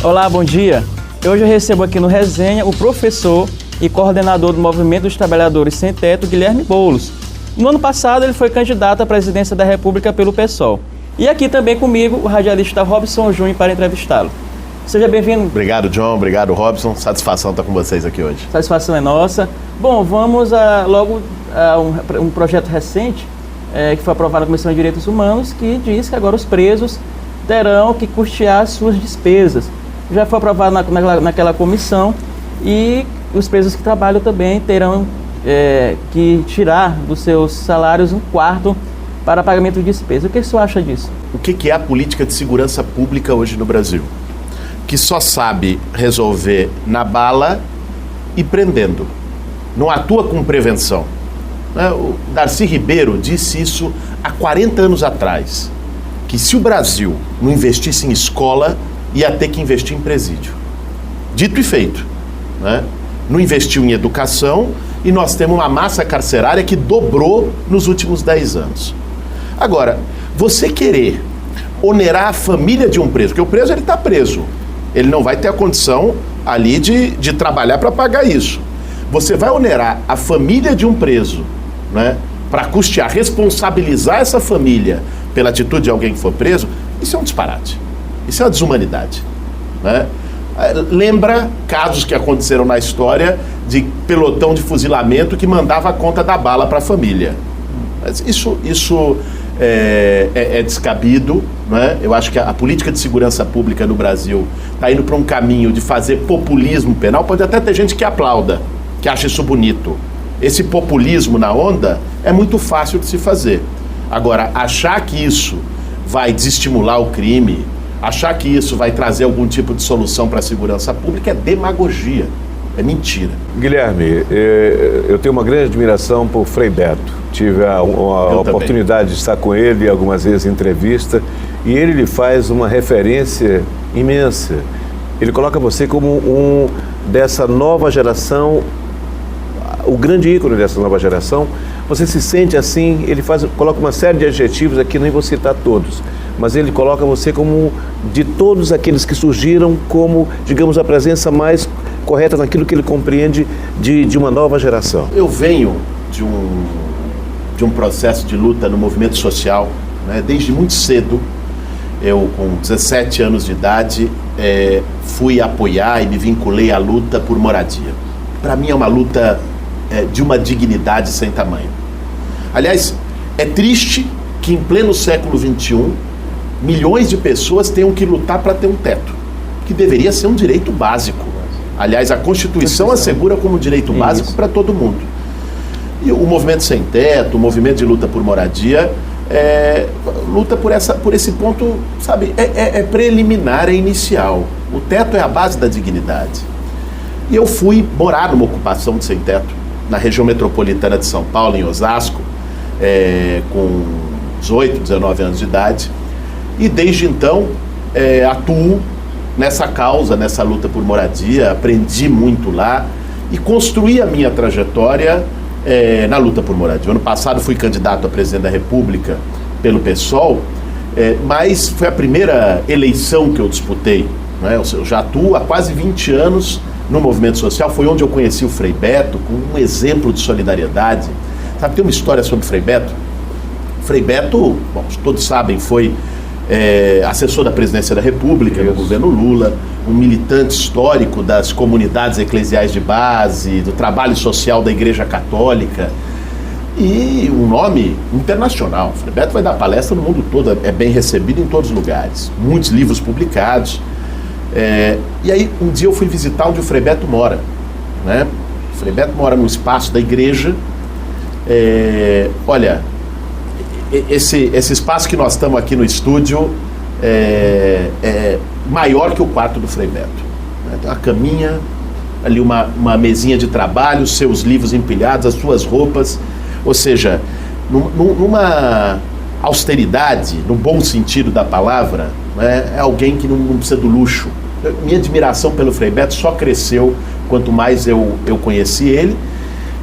Olá, bom dia. Hoje eu recebo aqui no Resenha o professor e coordenador do Movimento dos Trabalhadores Sem Teto, Guilherme Boulos. No ano passado ele foi candidato à presidência da República pelo PSOL. E aqui também comigo o radialista Robson Júnior para entrevistá-lo. Seja bem-vindo. Obrigado, John. Obrigado, Robson. Satisfação estar com vocês aqui hoje. Satisfação é nossa. Bom, vamos logo a um projeto recente que foi aprovado na Comissão de Direitos Humanos, que diz que agora os presos terão que custear suas despesas. Já foi aprovado naquela comissão e os presos que trabalham também terão que tirar dos seus salários 1/4 para pagamento de despesas. O que o senhor acha disso? O que é a política de segurança pública hoje no Brasil? Que só sabe resolver na bala e prendendo. Não atua com prevenção. O Darcy Ribeiro disse isso há 40 anos atrás, que se o Brasil não investisse em escola, ia ter que investir em presídio. Dito e feito. Não investiu em educação e nós temos uma massa carcerária que dobrou nos últimos 10 anos. Agora, você querer onerar a família de um preso, porque o preso ele está preso, ele não vai ter a condição ali de trabalhar para pagar isso. Você vai onerar a família de um preso, para custear, responsabilizar essa família pela atitude de alguém que for preso, isso é um disparate. Isso é uma desumanidade. Lembra casos que aconteceram na história de pelotão de fuzilamento que mandava a conta da bala para a família. Mas isso é descabido. Eu acho que a política de segurança pública no Brasil está indo para um caminho de fazer populismo penal. Pode até ter gente que aplauda, que acha isso bonito. Esse populismo na onda é muito fácil de se fazer. Agora, achar que isso vai desestimular o crime, achar que isso vai trazer algum tipo de solução para a segurança pública é demagogia, é mentira. Guilherme, eu tenho uma grande admiração por Frei Beto. Tive a oportunidade de estar com ele algumas vezes em entrevista e ele lhe faz uma referência imensa. Ele coloca você como dessa nova geração, o grande ícone dessa nova geração. Você se sente assim, ele coloca uma série de adjetivos aqui, nem vou citar todos, mas ele coloca você como, de todos aqueles que surgiram, como, digamos, a presença mais correta naquilo que ele compreende de uma nova geração. Eu venho de um processo de luta no movimento social, desde muito cedo. Eu, com 17 anos de idade, fui apoiar e me vinculei à luta por moradia. Para mim é uma luta de uma dignidade sem tamanho. Aliás, é triste que em pleno século XXI, milhões de pessoas tenham que lutar para ter um teto, que deveria ser um direito básico. Aliás, a Constituição assegura como direito básico para todo mundo. E o movimento sem teto, o movimento de luta por moradia, luta por esse ponto, sabe, é preliminar, é inicial. O teto é a base da dignidade. E eu fui morar numa ocupação de sem teto, na região metropolitana de São Paulo, em Osasco, com 18, 19 anos de idade. E desde então atuo nessa causa, nessa luta por moradia, aprendi muito lá e construí a minha trajetória na luta por moradia. Ano passado fui candidato a presidente da República pelo PSOL, mas foi a primeira eleição que eu disputei. Eu já atuo há quase 20 anos no movimento social, foi onde eu conheci o Frei Beto, com um exemplo de solidariedade. Sabe, tem uma história sobre o Frei Beto? Frei Beto, bom, todos sabem, foi assessor da presidência da República no governo Lula, um militante histórico das comunidades eclesiais de base, do trabalho social da Igreja Católica e um nome internacional. Frei Beto vai dar palestra no mundo todo, é bem recebido em todos os lugares, muitos livros publicados. E aí um dia eu fui visitar onde o Frei Beto mora, O Frei Beto mora no espaço da igreja. Olha, esse espaço que nós estamos aqui no estúdio é maior que o quarto do Frei Beto. Tem uma caminha, ali uma mesinha de trabalho, seus livros empilhados, as suas roupas, ou seja, numa austeridade, no bom sentido da palavra, é alguém que não precisa do luxo. Minha admiração pelo Frei Beto só cresceu quanto mais eu conheci ele.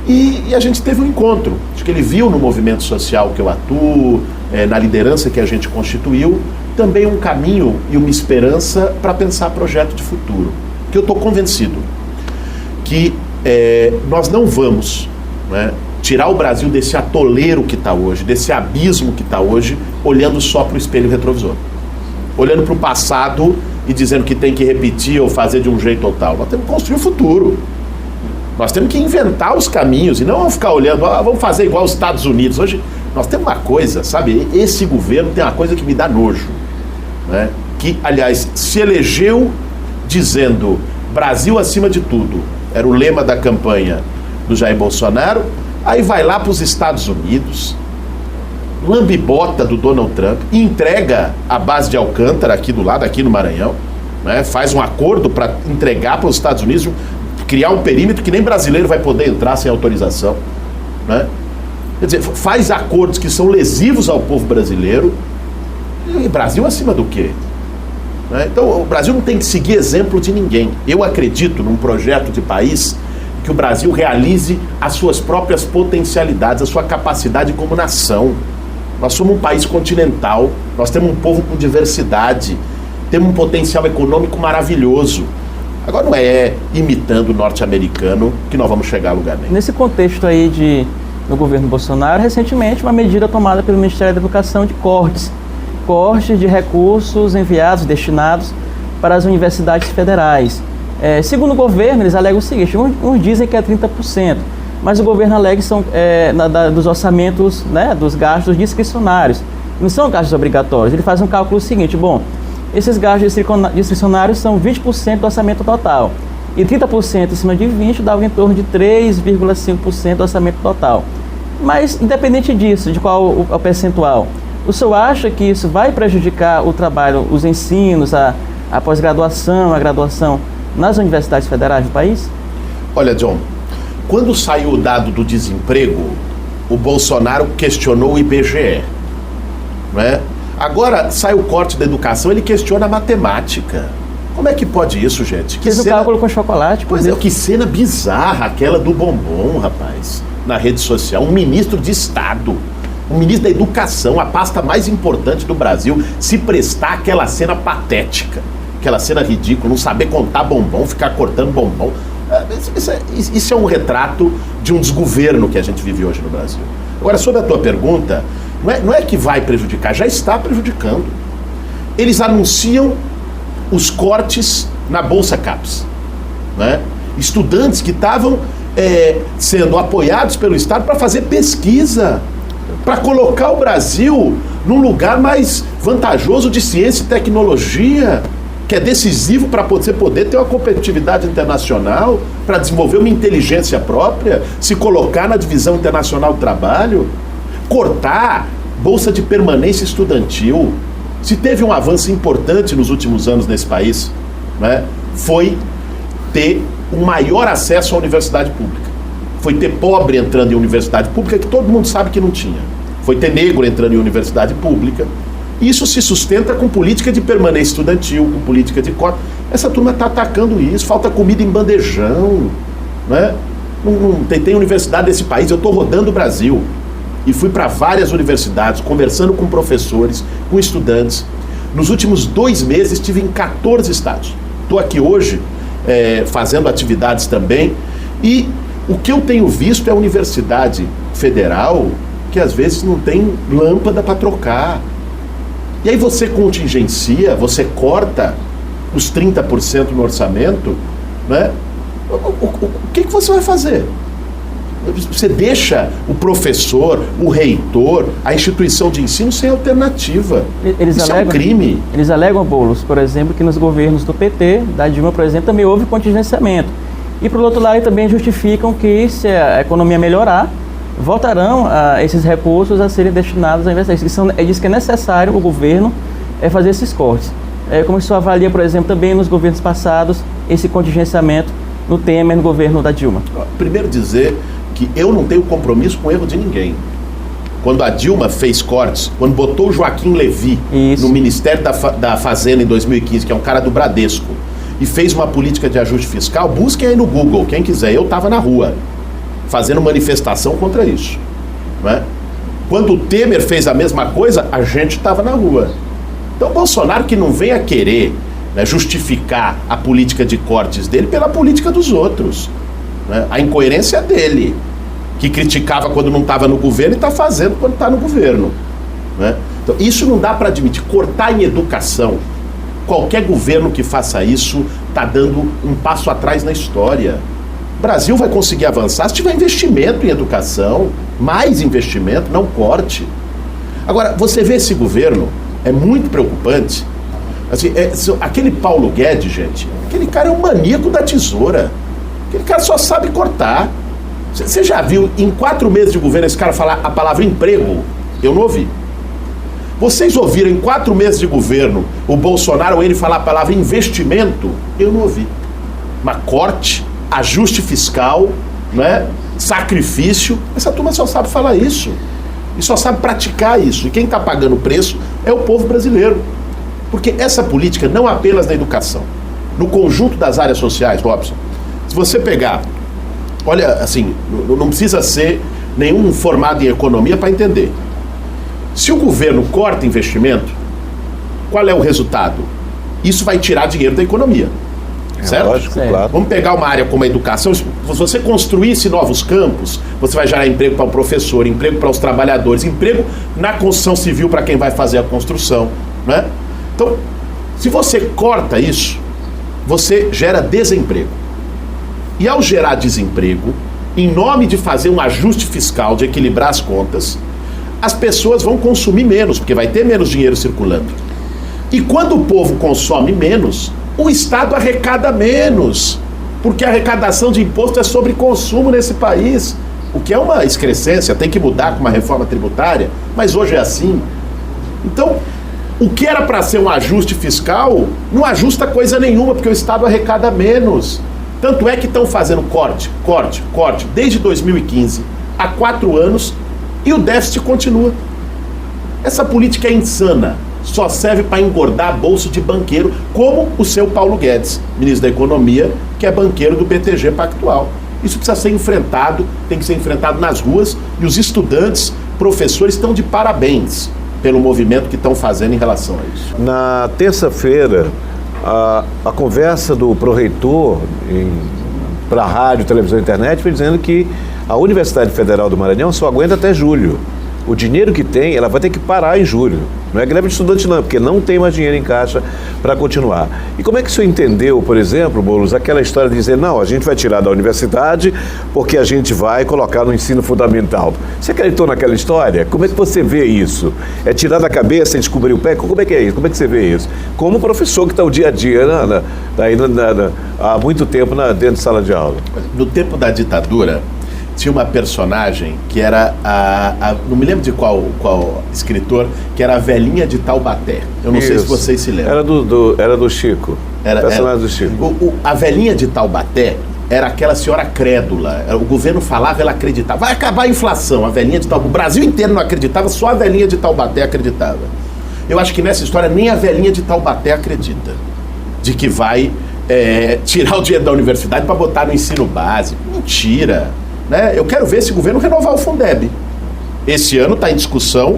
E a gente teve um encontro. Acho que ele viu no movimento social que eu atuo, na liderança que a gente constituiu, também um caminho e uma esperança para pensar projeto de futuro. Que eu estou convencido que nós não vamos, né, tirar o Brasil desse atoleiro que está hoje, desse abismo que está hoje, olhando só para o espelho retrovisor. Olhando para o passado e dizendo que tem que repetir ou fazer de um jeito ou tal. Nós temos que construir o futuro. Nós temos que inventar os caminhos e não vamos ficar olhando, vamos fazer igual os Estados Unidos. Hoje nós temos uma coisa, sabe? Esse governo tem uma coisa que me dá nojo, né? Que, aliás, se elegeu dizendo Brasil acima de tudo. Era o lema da campanha do Jair Bolsonaro. Aí vai lá para os Estados Unidos, lambibota do Donald Trump, e entrega a base de Alcântara aqui do lado, aqui no Maranhão, né? Faz um acordo para entregar para os Estados Unidos, criar um perímetro que nem brasileiro vai poder entrar sem autorização, né? Quer dizer, faz acordos que são lesivos ao povo brasileiro. E Brasil acima do quê? Né? Então o Brasil não tem que seguir exemplo de ninguém. Eu acredito num projeto de país que o Brasil realize as suas próprias potencialidades, a sua capacidade como nação. Nós somos um país continental, nós temos um povo com diversidade, temos um potencial econômico maravilhoso. Agora não é imitando o norte-americano que nós vamos chegar a lugar nenhum. Nesse contexto aí no governo Bolsonaro, recentemente uma medida tomada pelo Ministério da Educação de cortes de recursos enviados, destinados para as universidades federais. Segundo o governo, eles alegam o seguinte, uns dizem que é 30%, mas o governo alega que são dos orçamentos, né, dos gastos discricionários, não são gastos obrigatórios. Ele faz um cálculo seguinte, bom, esses gastos discricionários são 20% do orçamento total, e 30% em cima de 20% dá em torno de 3,5% do orçamento total. Mas, independente disso, de qual o percentual, o senhor acha que isso vai prejudicar o trabalho, os ensinos, a pós-graduação, a graduação nas universidades federais do país? Olha, John, quando saiu o dado do desemprego, o Bolsonaro questionou o IBGE, né? Agora sai o corte da educação, ele questiona a matemática. Como é que pode isso, gente? Fez o cálculo com chocolate. Pois é, que cena bizarra aquela do bombom, rapaz, na rede social. Um ministro de Estado, um ministro da Educação, a pasta mais importante do Brasil, se prestar aquela cena patética, aquela cena ridícula, não saber contar bombom, ficar cortando bombom. Isso é um retrato de um desgoverno que a gente vive hoje no Brasil. Agora, sobre a tua pergunta, não é que vai prejudicar, já está prejudicando. Eles anunciam os cortes na Bolsa CAPES, né? Estudantes que estavam sendo apoiados pelo Estado para fazer pesquisa, para colocar o Brasil num lugar mais vantajoso de ciência e tecnologia, que é decisivo para você poder ter uma competitividade internacional, para desenvolver uma inteligência própria, se colocar na divisão internacional do trabalho, cortar bolsa de permanência estudantil. Se teve um avanço importante nos últimos anos nesse país, né, foi ter um maior acesso à universidade pública. Foi ter pobre entrando em universidade pública, que todo mundo sabe que não tinha. Foi ter negro entrando em universidade pública. Isso se sustenta com política de permanência estudantil, com política de cota. Essa turma está atacando isso, falta comida em bandejão, né? Não tem universidade nesse país. Eu estou rodando o Brasil e fui para várias universidades, conversando com professores, com estudantes. Nos últimos 2 meses estive em 14 estados. Estou aqui hoje fazendo atividades também, e o que eu tenho visto é a universidade federal que às vezes não tem lâmpada para trocar. E aí você contingencia, você corta os 30% no orçamento, né? O que você vai fazer? Você deixa o professor, o reitor, a instituição de ensino sem alternativa. Isso é um crime. Eles alegam, Boulos, por exemplo, que nos governos do PT, da Dilma, por exemplo, também houve contingenciamento. E, por outro lado, também justificam que, se a economia melhorar, voltarão esses recursos a serem destinados a investimentos. Diz que é necessário o governo fazer esses cortes. Como o senhor avalia, por exemplo, também nos governos passados, esse contingenciamento no Temer, no governo da Dilma? Primeiro dizer que eu não tenho compromisso com o erro de ninguém. Quando a Dilma fez cortes, quando botou o Joaquim Levy no Ministério da Fazenda em 2015, que é um cara do Bradesco, e fez uma política de ajuste fiscal, busquem aí no Google, quem quiser. Eu estava na rua, fazendo manifestação contra isso, né? Quando o Temer fez a mesma coisa, a gente estava na rua. Então, Bolsonaro que não venha querer, né, justificar a política de cortes dele pela política dos outros, né? A incoerência dele, que criticava quando não estava no governo e está fazendo quando está no governo, né? Então, isso não dá para admitir. Cortar em educação, qualquer governo que faça isso está dando um passo atrás na história. O Brasil vai conseguir avançar se tiver investimento em educação, mais investimento, não corte. Agora, você vê esse governo, é muito preocupante. Assim, aquele Paulo Guedes, gente, aquele cara é um maníaco da tesoura. Aquele cara só sabe cortar. Você já viu em 4 meses de governo esse cara falar a palavra emprego? Eu não ouvi. Vocês ouviram em 4 meses de governo o Bolsonaro ou ele falar a palavra investimento? Eu não ouvi. Mas corte, ajuste fiscal, né? Sacrifício, essa turma só sabe falar isso. E só sabe praticar isso. E quem está pagando o preço é o povo brasileiro. Porque essa política, não apenas na educação, no conjunto das áreas sociais, Robson, se você pegar, olha, assim, não precisa ser nenhum formado em economia para entender. Se o governo corta investimento, qual é o resultado? Isso vai tirar dinheiro da economia. Certo? Lógico, claro. Vamos pegar uma área como a educação. Se você construísse novos campos, você vai gerar emprego para o professor, emprego para os trabalhadores, emprego na construção civil para quem vai fazer a construção, né? Então, se você corta isso, você gera desemprego. E ao gerar desemprego, em nome de fazer um ajuste fiscal, de equilibrar as contas, as pessoas vão consumir menos, porque vai ter menos dinheiro circulando. E quando o povo consome menos, o Estado arrecada menos, porque a arrecadação de imposto é sobre consumo nesse país, o que é uma excrescência, tem que mudar com uma reforma tributária, mas hoje é assim. Então, o que era para ser um ajuste fiscal, não ajusta coisa nenhuma, porque o Estado arrecada menos. Tanto é que estão fazendo corte, desde 2015, há 4 anos, e o déficit continua. Essa política é insana. Só serve para engordar bolso de banqueiro, como o seu Paulo Guedes, ministro da Economia, que é banqueiro do BTG Pactual. Isso precisa ser enfrentado, tem que ser enfrentado nas ruas, e os estudantes, professores estão de parabéns pelo movimento que estão fazendo em relação a isso. Na terça-feira, a conversa do pró-reitor para a rádio, televisão e internet foi dizendo que a Universidade Federal do Maranhão só aguenta até julho. O dinheiro que tem, ela vai ter que parar em julho. Não é greve de estudante não, porque não tem mais dinheiro em caixa para continuar. E como é que o senhor entendeu, por exemplo, Boulos, aquela história de dizer, não, a gente vai tirar da universidade porque a gente vai colocar no ensino fundamental. Você acreditou naquela história? Como é que você vê isso? É tirar da cabeça e descobrir o pé? Como é que é isso? Como é que você vê isso? Como professor que está o dia a dia há muito tempo dentro de sala de aula. No tempo da ditadura, tinha uma personagem que era não me lembro de qual escritor, que era a velhinha de Taubaté. Eu não sei se vocês se lembram. Era do Chico. Personagem do Chico. A velhinha de Taubaté era aquela senhora crédula. O governo falava, ela acreditava. Vai acabar a inflação. A velhinha de Taubaté. O Brasil inteiro não acreditava, só a velhinha de Taubaté acreditava. Eu acho que nessa história nem a velhinha de Taubaté acredita de que vai tirar o dinheiro da universidade para botar no ensino básico. Mentira. Né? Eu quero ver esse governo renovar o Fundeb. Esse ano está em discussão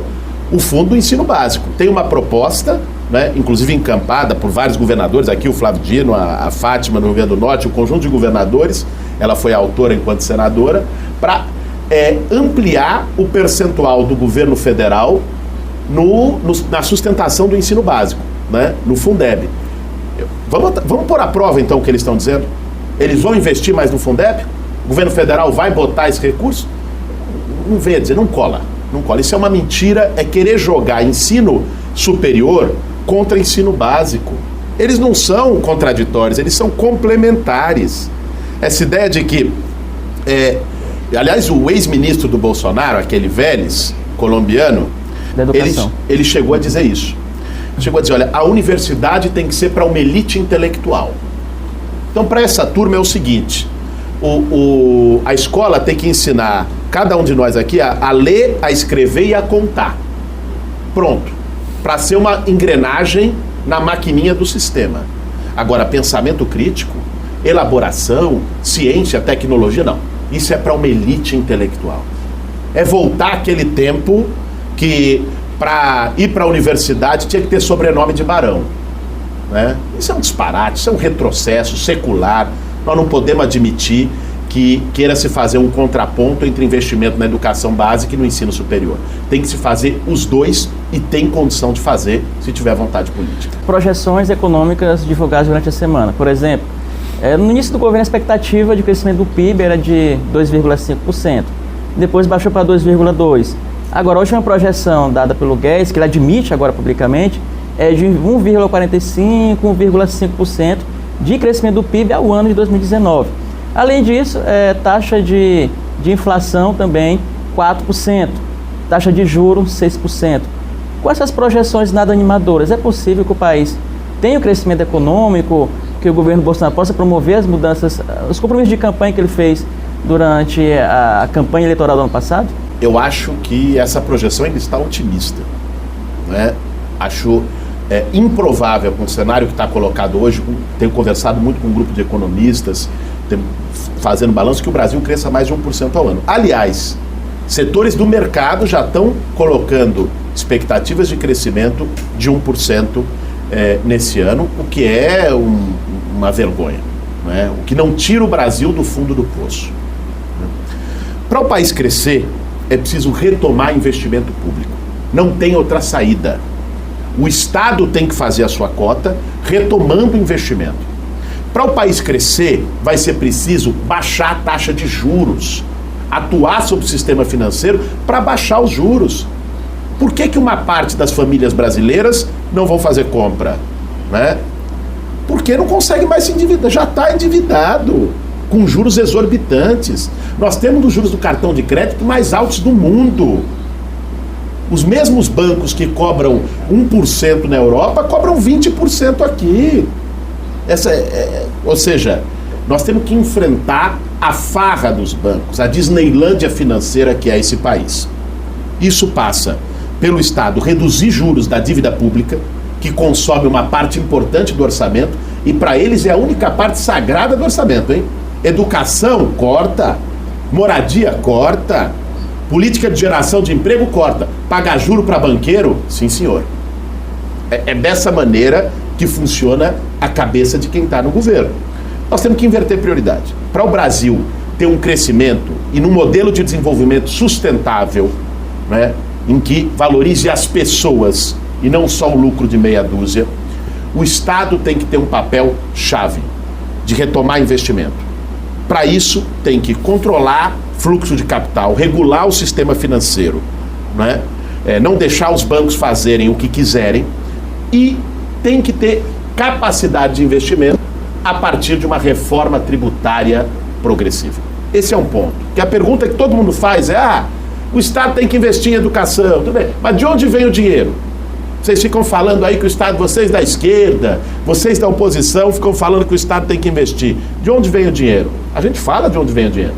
o fundo do ensino básico. Tem uma proposta, né, inclusive encampada por vários governadores, aqui o Flávio Dino, a Fátima no Rio Grande do Norte, o conjunto de governadores, ela foi a autora enquanto senadora, para ampliar o percentual do governo federal na sustentação do ensino básico, né, no Fundeb. Vamos pôr à prova então o que eles estão dizendo? Eles vão investir mais no Fundeb? O governo federal vai botar esse recurso? Não venha dizer, não cola. Isso é uma mentira, é querer jogar ensino superior contra ensino básico. Eles não são contraditórios, eles são complementares. Essa ideia de que... aliás, o ex-ministro do Bolsonaro, aquele Vélez, colombiano, ele chegou a dizer isso. Chegou a dizer, olha, a universidade tem que ser para uma elite intelectual. Então, para essa turma é o seguinte... A escola tem que ensinar cada um de nós aqui a ler, a escrever e a contar. Pronto. Para ser uma engrenagem na maquininha do sistema. Agora, pensamento crítico, elaboração, ciência, tecnologia, não. Isso é para uma elite intelectual. É voltar aquele tempo que para ir para a universidade tinha que ter sobrenome de barão, né? Isso é um disparate, isso é um retrocesso secular. Nós não podemos admitir que queira se fazer um contraponto entre investimento na educação básica e no ensino superior. Tem que se fazer os dois e tem condição de fazer se tiver vontade política. Projeções econômicas divulgadas durante a semana. Por exemplo, no início do governo a expectativa de crescimento do PIB era de 2,5%. Depois baixou para 2,2%. Agora, a última projeção dada pelo Guedes, que ele admite agora publicamente, é de 1,45%, 1,5% de crescimento do PIB ao ano de 2019. Além disso, taxa de inflação também 4%, taxa de juros 6%. Com essas projeções nada animadoras, é possível que o país tenha o crescimento econômico, que o governo Bolsonaro possa promover as mudanças, os compromissos de campanha que ele fez durante a campanha eleitoral do ano passado? Eu acho que essa projeção ainda está otimista, né? Acho improvável, com o cenário que está colocado hoje, tenho conversado muito com um grupo de economistas, fazendo balanço, que o Brasil cresça mais de 1% ao ano. Aliás, setores do mercado já estão colocando expectativas de crescimento de 1% nesse ano, o que é uma vergonha, né? O que não tira o Brasil do fundo do poço, né? Para o país crescer, é preciso retomar investimento público. Não tem outra saída. O Estado tem que fazer a sua cota, retomando o investimento. Para o país crescer, vai ser preciso baixar a taxa de juros, atuar sobre o sistema financeiro para baixar os juros. Por que uma parte das famílias brasileiras não vão fazer compra, né? Porque não consegue mais se endividar, já está endividado, com juros exorbitantes. Nós temos os juros do cartão de crédito mais altos do mundo. Os mesmos bancos que cobram 1% na Europa cobram 20% aqui. Ou seja, nós temos que enfrentar a farra dos bancos, a Disneylândia financeira que é esse país. Isso passa pelo Estado reduzir juros da dívida pública, que consome uma parte importante do orçamento, e para eles é a única parte sagrada do orçamento, hein? Educação, corta. Moradia, corta. Política de geração de emprego, corta. Pagar juro para banqueiro? Sim, senhor. É dessa maneira que funciona a cabeça de quem está no governo. Nós temos que inverter prioridade. Para o Brasil ter um crescimento e num modelo de desenvolvimento sustentável, né, em que valorize as pessoas e não só o lucro de meia dúzia, o Estado tem que ter um papel chave de retomar investimento. Para isso, tem que controlar fluxo de capital, regular o sistema financeiro, né? Não deixar os bancos fazerem o que quiserem, e tem que ter capacidade de investimento a partir de uma reforma tributária progressiva. Esse é um ponto. Que a pergunta que todo mundo faz é: o Estado tem que investir em educação, tudo bem, mas de onde vem o dinheiro? Vocês ficam falando aí que o Estado, vocês da esquerda, vocês da oposição, ficam falando que o Estado tem que investir. De onde vem o dinheiro? A gente fala de onde vem o dinheiro.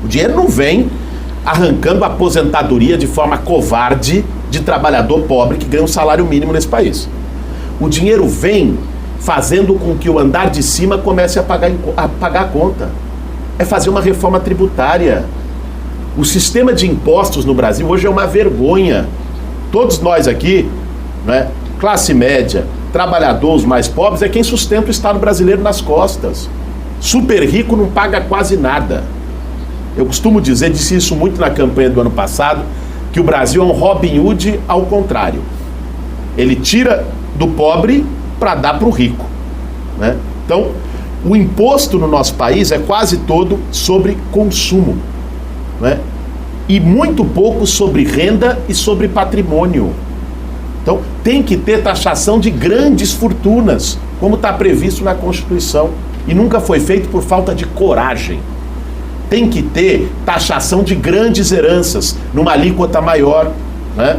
O dinheiro não vem arrancando a aposentadoria de forma covarde de trabalhador pobre que ganha um salário mínimo nesse país. O dinheiro vem fazendo com que o andar de cima comece a pagar a conta. É fazer uma reforma tributária. O sistema de impostos no Brasil hoje é uma vergonha. Todos nós aqui, né, classe média, trabalhador, os mais pobres, é quem sustenta o Estado brasileiro nas costas. Super rico não paga quase nada. Eu costumo dizer, disse isso muito na campanha do ano passado, que o Brasil é um Robin Hood ao contrário. Ele tira do pobre para dar para o rico, né? Então, o imposto no nosso país é quase todo sobre consumo, né? E muito pouco sobre renda e sobre patrimônio. Então, tem que ter taxação de grandes fortunas, como está previsto na Constituição, e nunca foi feito por falta de coragem. Tem que ter taxação de grandes heranças, numa alíquota maior, né?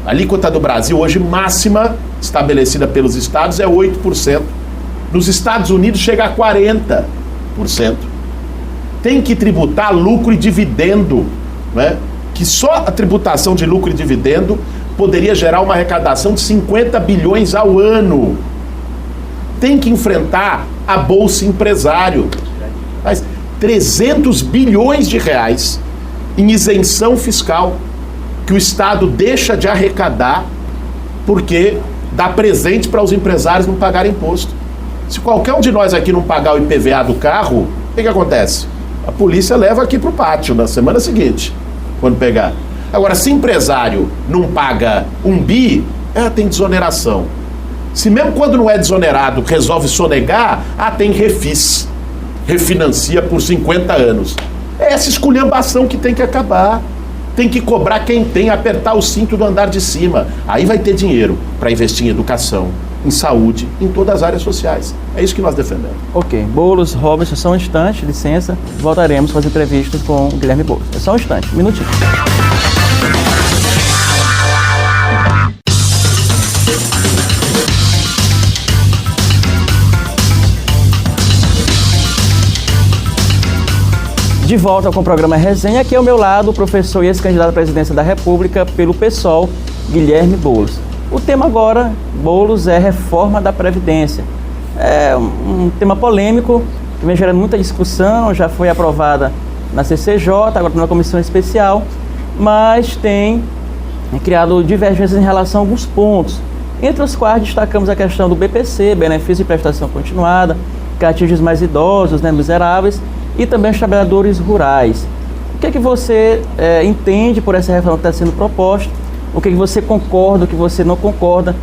A alíquota do Brasil hoje máxima, estabelecida pelos estados, é 8%. Nos Estados Unidos chega a 40%. Tem que tributar lucro e dividendo, né? Que só a tributação de lucro e dividendo poderia gerar uma arrecadação de 50 bilhões ao ano. Tem que enfrentar a Bolsa Empresário. Mas 300 bilhões de reais em isenção fiscal, que o Estado deixa de arrecadar porque dá presente para os empresários não pagarem imposto. Se qualquer um de nós aqui não pagar o IPVA do carro, o que acontece? A polícia leva aqui para o pátio na semana seguinte, quando pegar. Agora, se empresário não paga 1 bi, tem desoneração. Se mesmo quando não é desonerado resolve sonegar, tem refis. Refinancia por 50 anos. É essa esculhambação que tem que acabar. Tem que cobrar quem tem, apertar o cinto do andar de cima. Aí vai ter dinheiro para investir em educação, em saúde, em todas as áreas sociais. É isso que nós defendemos. Ok. Boulos, Robson, só um instante, licença. Voltaremos com as entrevistas com o Guilherme Boulos. É só um instante, um minutinho. De volta com o programa Resenha, aqui ao meu lado o professor e ex-candidato à presidência da República pelo PSOL, Guilherme Boulos. O tema agora, Boulos, é reforma da Previdência. É um tema polêmico, que vem gerando muita discussão, já foi aprovada na CCJ, agora na comissão especial, mas tem criado divergências em relação a alguns pontos, entre os quais destacamos a questão do BPC, benefício de prestação continuada, que atinge os mais idosos, miseráveis, e também os trabalhadores rurais. O que é que você entende por essa reforma que está sendo proposta? O que é que você concorda, o que você não concorda?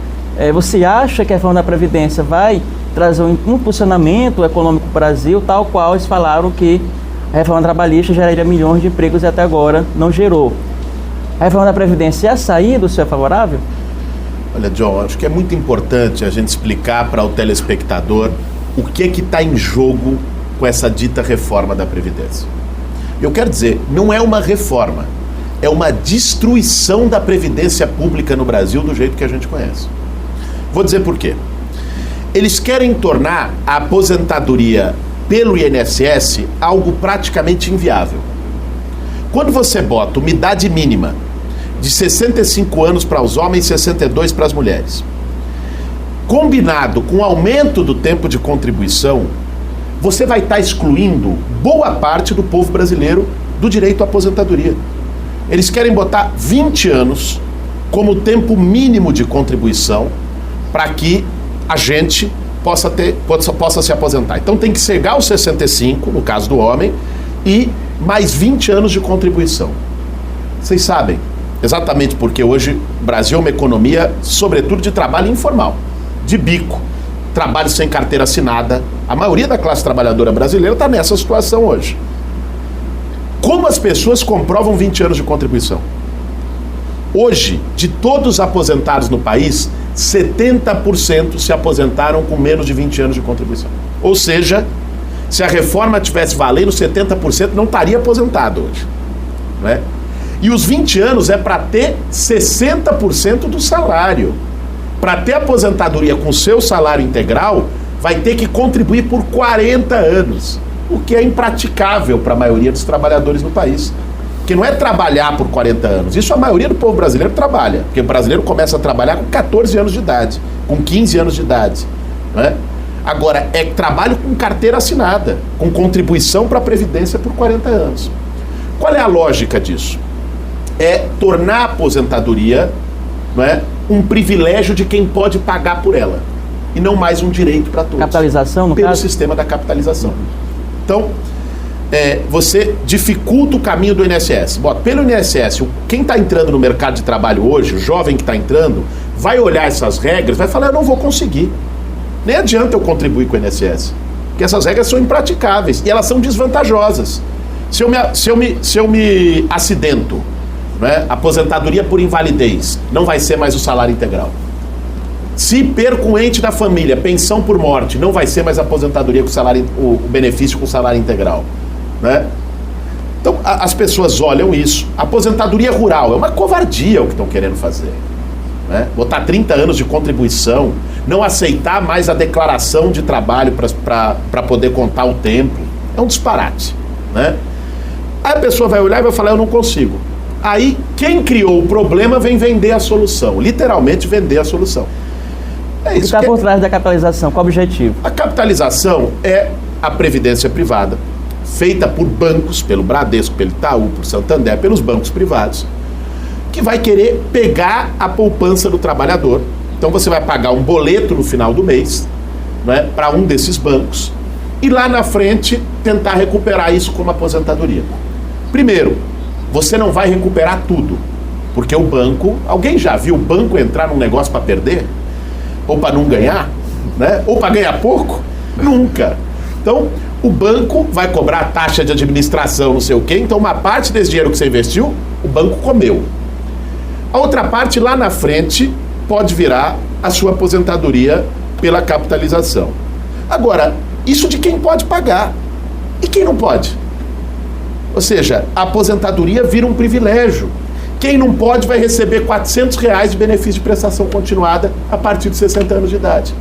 Você acha que a reforma da Previdência vai trazer um impulsionamento econômico para o Brasil, tal qual eles falaram que a reforma trabalhista geraria milhões de empregos e até agora não gerou? A reforma da Previdência, a saída do senhor é favorável? Olha, John, acho que é muito importante a gente explicar para o telespectador o que está em jogo com essa dita reforma da Previdência. Eu quero dizer, não é uma reforma, é uma destruição da Previdência Pública no Brasil do jeito que a gente conhece. Vou dizer por quê. Eles querem tornar a aposentadoria pelo INSS algo praticamente inviável. Quando você bota uma idade mínima de 65 anos para os homens e 62 para as mulheres, combinado com o aumento do tempo de contribuição, você vai estar excluindo boa parte do povo brasileiro do direito à aposentadoria. Eles querem botar 20 anos como tempo mínimo de contribuição para que a gente possa se aposentar. Então tem que chegar aos 65, no caso do homem, e mais 20 anos de contribuição. Vocês sabem, exatamente porque hoje o Brasil é uma economia, sobretudo, de trabalho informal, de bico, trabalho sem carteira assinada. A maioria da classe trabalhadora brasileira está nessa situação hoje. Como as pessoas comprovam 20 anos de contribuição? Hoje, de todos os aposentados no país, 70% se aposentaram com menos de 20 anos de contribuição. Ou seja, se a reforma tivesse valendo, 70% não estaria aposentado hoje, né? E os 20 anos é para ter 60% do salário. Para ter aposentadoria com seu salário integral, vai ter que contribuir por 40 anos, o que é impraticável para a maioria dos trabalhadores no país. Que não é trabalhar por 40 anos. Isso a maioria do povo brasileiro trabalha. Porque o brasileiro começa a trabalhar com 14 anos de idade, com 15 anos de idade, né? Agora, é trabalho com carteira assinada, com contribuição para a Previdência por 40 anos. Qual é a lógica disso? É tornar a aposentadoria, não é, um privilégio de quem pode pagar por ela, e não mais um direito para todos. Capitalização, no pelo caso? Sistema da capitalização. Então, você dificulta o caminho do INSS. Bom, pelo INSS, quem está entrando no mercado de trabalho hoje, o jovem que está entrando, vai olhar essas regras, vai falar, eu não vou conseguir. Nem adianta eu contribuir com o INSS, porque essas regras são impraticáveis e elas são desvantajosas. Se eu me acidento, né, aposentadoria por invalidez, não vai ser mais o salário integral. Se perco um ente da família, pensão por morte, não vai ser mais aposentadoria com o benefício com salário integral, né? Então as pessoas olham isso. Aposentadoria rural é uma covardia o que estão querendo fazer, né? Botar 30 anos de contribuição, não aceitar mais a declaração de trabalho para poder contar o tempo, é um disparate, né? Aí a pessoa vai olhar e vai falar, eu não consigo. Aí quem criou o problema vem vender a solução, literalmente vender a solução. O que está por trás da capitalização? Qual o objetivo? A capitalização é a previdência privada feita por bancos, pelo Bradesco, pelo Itaú, por Santander, pelos bancos privados, que vai querer pegar a poupança do trabalhador. Então você vai pagar um boleto no final do mês, né, para um desses bancos e lá na frente tentar recuperar isso como aposentadoria. Primeiro, você não vai recuperar tudo, porque o banco, alguém já viu o banco entrar num negócio para perder? Ou para não ganhar? Né? Ou para ganhar pouco? Nunca. Então, o banco vai cobrar taxa de administração, não sei o quê, então uma parte desse dinheiro que você investiu, o banco comeu. A outra parte, lá na frente, pode virar a sua aposentadoria pela capitalização. Agora, isso de quem pode pagar. E quem não pode? Ou seja, a aposentadoria vira um privilégio. Quem não pode vai receber R$400 de benefício de prestação continuada a partir de 60 anos de idade.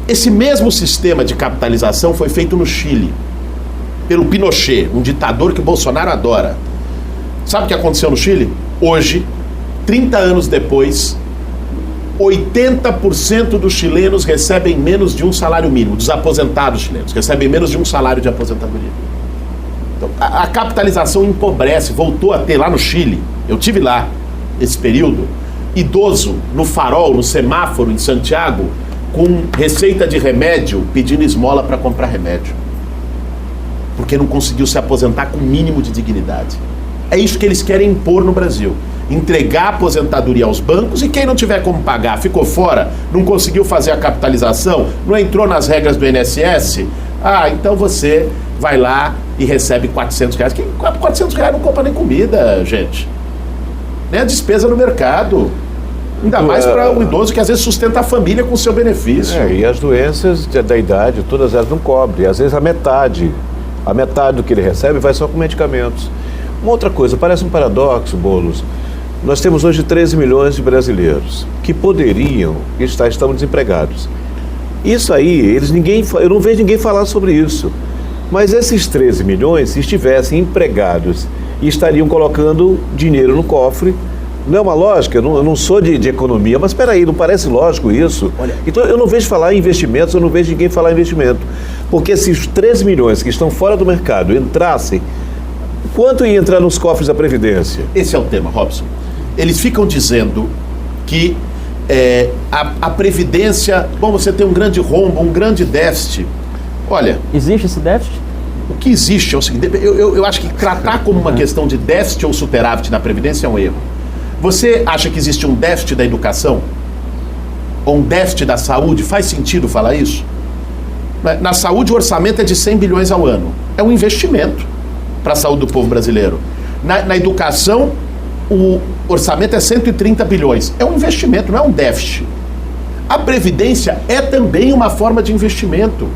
Esse mesmo sistema de capitalização foi feito no Chile, pelo Pinochet, um ditador que o Bolsonaro adora. Sabe o que aconteceu no Chile? Hoje, 30 anos depois, 80% dos chilenos recebem menos de um salário mínimo, dos aposentados chilenos, recebem menos de um salário de aposentadoria. Então, a capitalização empobrece, voltou a ter lá no Chile, eu tive lá, esse período, idoso no farol, no semáforo em Santiago, com receita de remédio, pedindo esmola para comprar remédio, porque não conseguiu se aposentar com o mínimo de dignidade. É isso que eles querem impor no Brasil. Entregar a aposentadoria aos bancos e quem não tiver como pagar, ficou fora, não conseguiu fazer a capitalização, não entrou nas regras do INSS, então você vai lá e recebe R$400. R$400 não compra nem comida, gente. Nem a despesa no mercado. Ainda mais para o idoso que às vezes sustenta a família com o seu benefício. E as doenças da idade, todas elas não cobrem. Às vezes a metade do que ele recebe vai só com medicamentos. Uma outra coisa, parece um paradoxo, Boulos. Nós temos hoje 13 milhões de brasileiros que poderiam estão desempregados. Isso aí, eu não vejo ninguém falar sobre isso. Mas esses 13 milhões, se estivessem empregados e estariam colocando dinheiro no cofre, não é uma lógica? Eu não sou de economia, mas espera aí, não parece lógico isso? Olha, então eu não vejo falar em investimentos, eu não vejo ninguém falar em investimento. Porque se os 13 milhões que estão fora do mercado entrassem, quanto ia entrar nos cofres da Previdência? Esse é o tema, Robson. Eles ficam dizendo que a Previdência, você tem um grande rombo, um grande déficit. Olha... Existe esse déficit? O que existe é o seguinte, eu acho que tratar como uma questão de déficit ou superávit na Previdência é um erro. Você acha que existe um déficit da educação? Ou um déficit da saúde? Faz sentido falar isso? Na saúde o orçamento é de 100 bilhões ao ano. É um investimento para a saúde do povo brasileiro. Na educação, o orçamento é 130 bilhões. É um investimento, não é um déficit. A Previdência é também uma forma de investimento.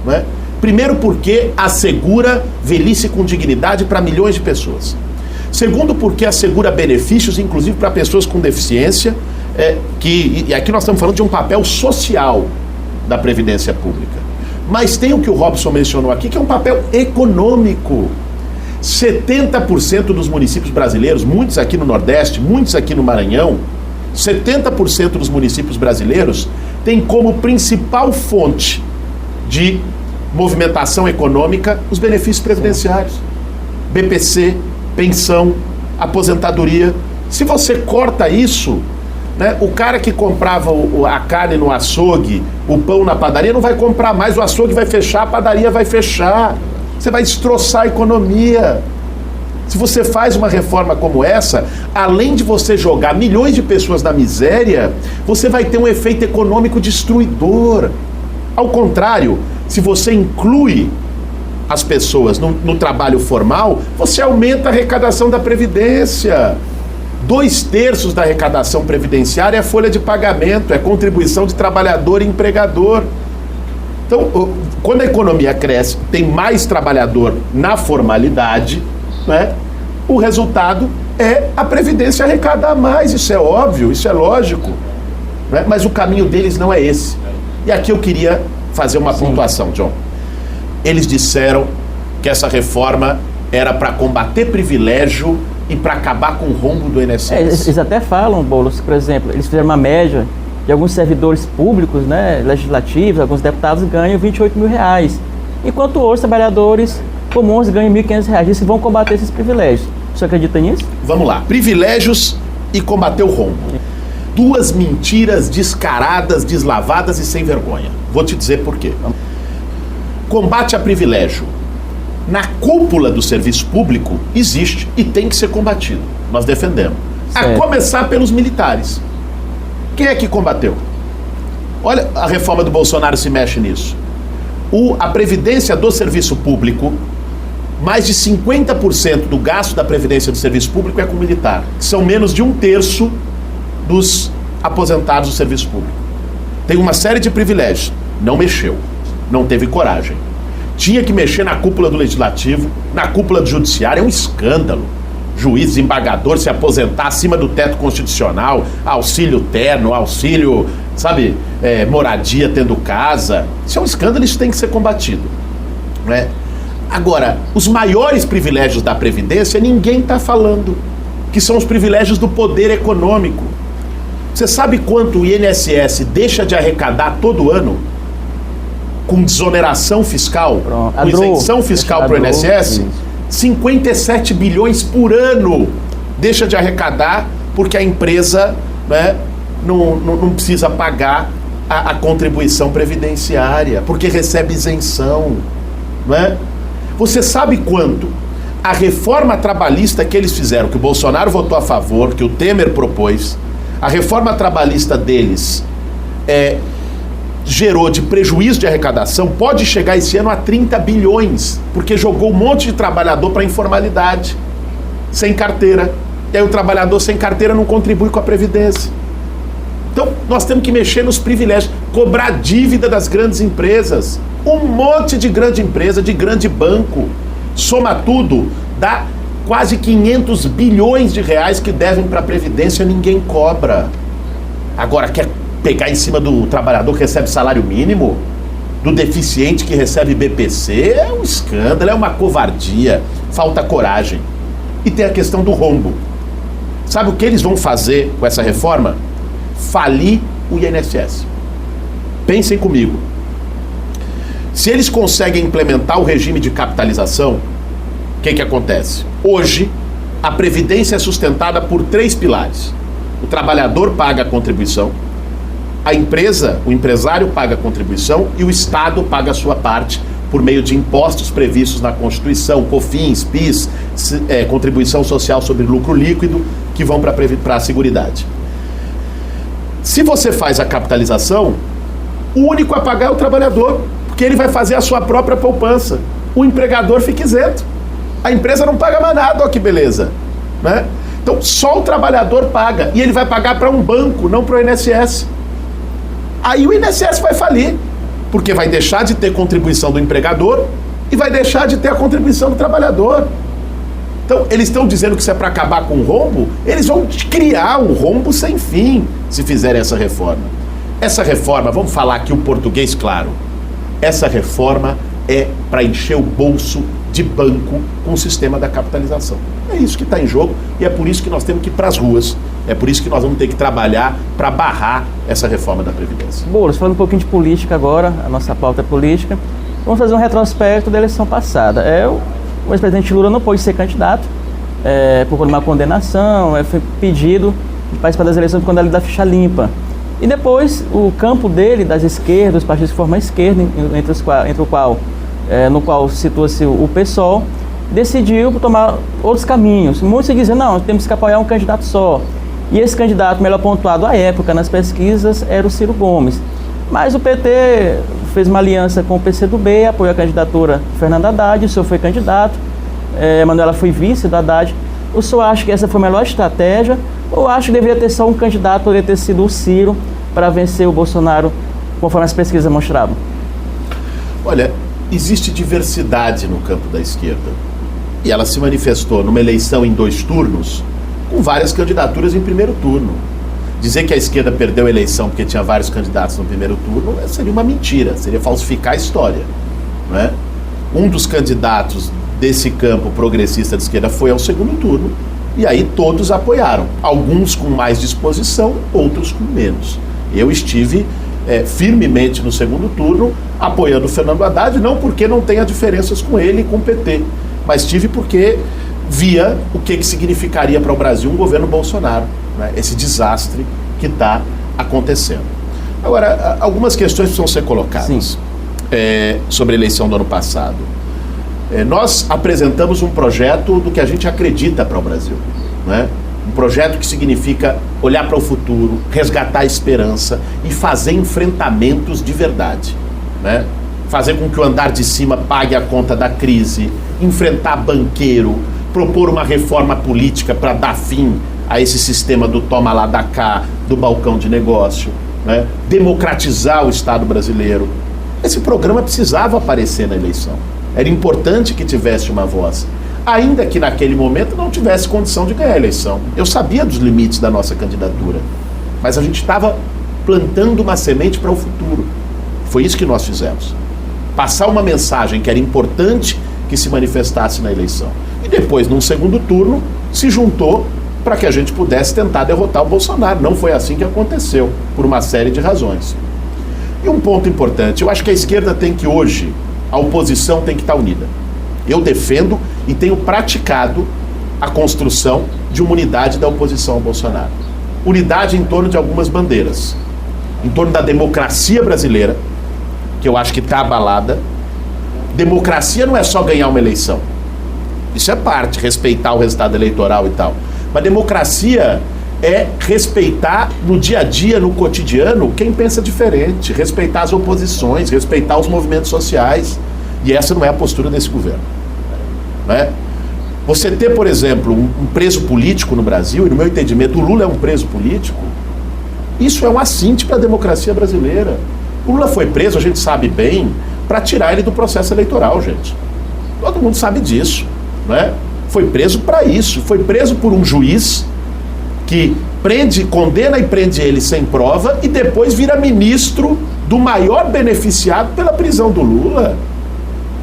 Não é? Primeiro porque assegura velhice com dignidade para milhões de pessoas. Segundo porque assegura benefícios, inclusive para pessoas com deficiência, e aqui nós estamos falando de um papel social da Previdência Pública. Mas tem o que o Robson mencionou aqui, que é um papel econômico. 70% dos municípios brasileiros, muitos aqui no Nordeste, muitos aqui no Maranhão, 70% dos municípios brasileiros têm como principal fonte de movimentação econômica os benefícios previdenciários. BPC, pensão, aposentadoria. Se você corta isso, né, o cara que comprava a carne no açougue, o pão na padaria, não vai comprar mais, o açougue vai fechar, a padaria vai fechar. Você vai destroçar a economia. Se você faz uma reforma como essa, além de você jogar milhões de pessoas na miséria, você vai ter um efeito econômico destruidor. Ao contrário, se você inclui as pessoas no trabalho formal, você aumenta a arrecadação da Previdência. 2/3 da arrecadação previdenciária é folha de pagamento, é contribuição de trabalhador e empregador. Então, quando a economia cresce, tem mais trabalhador na formalidade, né? O resultado é a Previdência arrecadar mais, isso é óbvio, isso é lógico, né? Mas o caminho deles não é esse. E aqui eu queria fazer uma pontuação, John. Eles disseram que essa reforma era para combater privilégio e para acabar com o rombo do INSS. Eles até falam, Boulos, por exemplo, eles fizeram uma média de alguns servidores públicos, né, legislativos, alguns deputados ganham R$28 mil, enquanto outros trabalhadores comuns ganham R$1.500. Disse que vão combater esses privilégios. Você acredita nisso? Vamos lá. Privilégios e combater o rombo. Duas mentiras descaradas, deslavadas e sem vergonha. Vou te dizer por quê. Combate a privilégio na cúpula do serviço público existe e tem que ser combatido. Nós defendemos. Certo. A começar pelos militares. Quem é que combateu? Olha, a reforma do Bolsonaro se mexe nisso. A previdência do serviço público, mais de 50% do gasto da previdência do serviço público é com militar. São menos de 1/3 dos aposentados do serviço público. Tem uma série de privilégios. Não mexeu. Não teve coragem. Tinha que mexer na cúpula do Legislativo, na cúpula do Judiciário. É um escândalo. Juiz, desembargador se aposentar acima do teto constitucional, auxílio terno, auxílio, sabe, moradia tendo casa. Isso é um escândalo, isso tem que ser combatido, né? Agora, os maiores privilégios da Previdência ninguém está falando, que são os privilégios do poder econômico. Você sabe quanto o INSS deixa de arrecadar todo ano com desoneração fiscal, com isenção fiscal para o INSS? 57 bilhões por ano deixa de arrecadar porque a empresa, né, não precisa pagar a contribuição previdenciária, porque recebe isenção, né? Você sabe quanto a reforma trabalhista que eles fizeram, que o Bolsonaro votou a favor, que o Temer propôs, a reforma trabalhista deles gerou de prejuízo de arrecadação, pode chegar esse ano a 30 bilhões, porque jogou um monte de trabalhador para a informalidade, sem carteira. E aí o trabalhador sem carteira não contribui com a Previdência. Então, nós temos que mexer nos privilégios, cobrar dívida das grandes empresas. Um monte de grande empresa, de grande banco. Soma tudo, dá quase 500 bilhões de reais que devem para a Previdência, ninguém cobra. Agora, quer pegar em cima do trabalhador que recebe salário mínimo, do deficiente que recebe BPC, é um escândalo, é uma covardia, falta coragem. E tem a questão do rombo. Sabe o que eles vão fazer com essa reforma? Falir o INSS. Pensem comigo. Se eles conseguem implementar o regime de capitalização, o que acontece? Hoje, a Previdência é sustentada por 3 pilares. O trabalhador paga a contribuição, a empresa, o empresário paga a contribuição e o Estado paga a sua parte por meio de impostos previstos na Constituição, COFINS, PIS, contribuição social sobre lucro líquido, que vão para a Seguridade. Se você faz a capitalização, o único a pagar é o trabalhador, porque ele vai fazer a sua própria poupança. O empregador fica isento. A empresa não paga mais nada, ó que beleza, né? Então só o trabalhador paga, e ele vai pagar para um banco, não para o INSS. Aí o INSS vai falir, porque vai deixar de ter contribuição do empregador e vai deixar de ter a contribuição do trabalhador. Então, eles estão dizendo que isso é para acabar com o rombo, eles vão criar um rombo sem fim se fizerem essa reforma. Essa reforma, vamos falar aqui o português claro, essa reforma é para encher o bolso de banco com o sistema da capitalização. É isso que está em jogo e é por isso que nós temos que ir para as ruas. É por isso que nós vamos ter que trabalhar para barrar essa reforma da Previdência. Boulos, falando um pouquinho de política agora, a nossa pauta é política, vamos fazer um retrospecto da eleição passada. O ex-presidente Lula não pôde ser candidato por uma condenação, foi pedido para participar das eleições quando ele da ficha limpa. E depois o campo dele, das esquerdas, os partidos que formam a esquerda, no qual situa-se o PSOL, decidiu tomar outros caminhos. Muitos dizem, não, temos que apoiar um candidato só. E esse candidato melhor pontuado à época nas pesquisas era o Ciro Gomes. Mas o PT fez uma aliança com o PCdoB, apoiou a candidatura de Fernando Haddad, o senhor foi candidato, Manuela foi vice do Haddad. O senhor acha que essa foi a melhor estratégia ou acha que deveria ter só um candidato, poderia ter sido o Ciro, para vencer o Bolsonaro, conforme as pesquisas mostravam? Olha, existe diversidade no campo da esquerda. E ela se manifestou numa eleição em 2 turnos, com várias candidaturas em primeiro turno. Dizer que a esquerda perdeu a eleição porque tinha vários candidatos no primeiro turno seria uma mentira, seria falsificar a história, não é? Um dos candidatos desse campo progressista de esquerda foi ao segundo turno, e aí todos apoiaram, alguns com mais disposição, outros com menos. Eu estive firmemente no segundo turno, apoiando o Fernando Haddad, não porque não tenha diferenças com ele e com o PT, mas tive porque via o que significaria para o Brasil um governo Bolsonaro, né? Esse desastre que está acontecendo. Agora, algumas questões precisam ser colocadas sobre a eleição do ano passado. Nós apresentamos um projeto do que a gente acredita para o Brasil, né? Um projeto que significa olhar para o futuro, resgatar a esperança e fazer enfrentamentos de verdade, né? Fazer com que o andar de cima pague a conta da crise, enfrentar banqueiro, propor uma reforma política para dar fim a esse sistema do toma lá da cá, do balcão de negócio, né? Democratizar o Estado brasileiro. Esse programa precisava aparecer na eleição. Era importante que tivesse uma voz, ainda que naquele momento não tivesse condição de ganhar a eleição. Eu sabia dos limites da nossa candidatura, mas a gente estava plantando uma semente para o futuro. Foi isso que nós fizemos. Passar uma mensagem que era importante que se manifestasse na eleição. E depois, num segundo turno, se juntou para que a gente pudesse tentar derrotar o Bolsonaro. Não foi assim que aconteceu, por uma série de razões. E um ponto importante, eu acho que a esquerda tem que hoje, a oposição tem que estar unida. Eu defendo e tenho praticado a construção de uma unidade da oposição ao Bolsonaro. Unidade em torno de algumas bandeiras. Em torno da democracia brasileira, que eu acho que está abalada. Democracia não é só ganhar uma eleição. Isso é parte, respeitar o resultado eleitoral e tal. Mas democracia é respeitar no dia a dia, no cotidiano, quem pensa diferente, respeitar as oposições, respeitar os movimentos sociais. E essa não é a postura desse governo, né? Você ter, por exemplo, um preso político no Brasil, e no meu entendimento o Lula é um preso político, isso é um assinte para a democracia brasileira. O Lula foi preso, a gente sabe bem, para tirar ele do processo eleitoral, gente. Todo mundo sabe disso, né? Foi preso para isso, foi preso por um juiz que condena e prende ele sem prova e depois vira ministro do maior beneficiado pela prisão do Lula,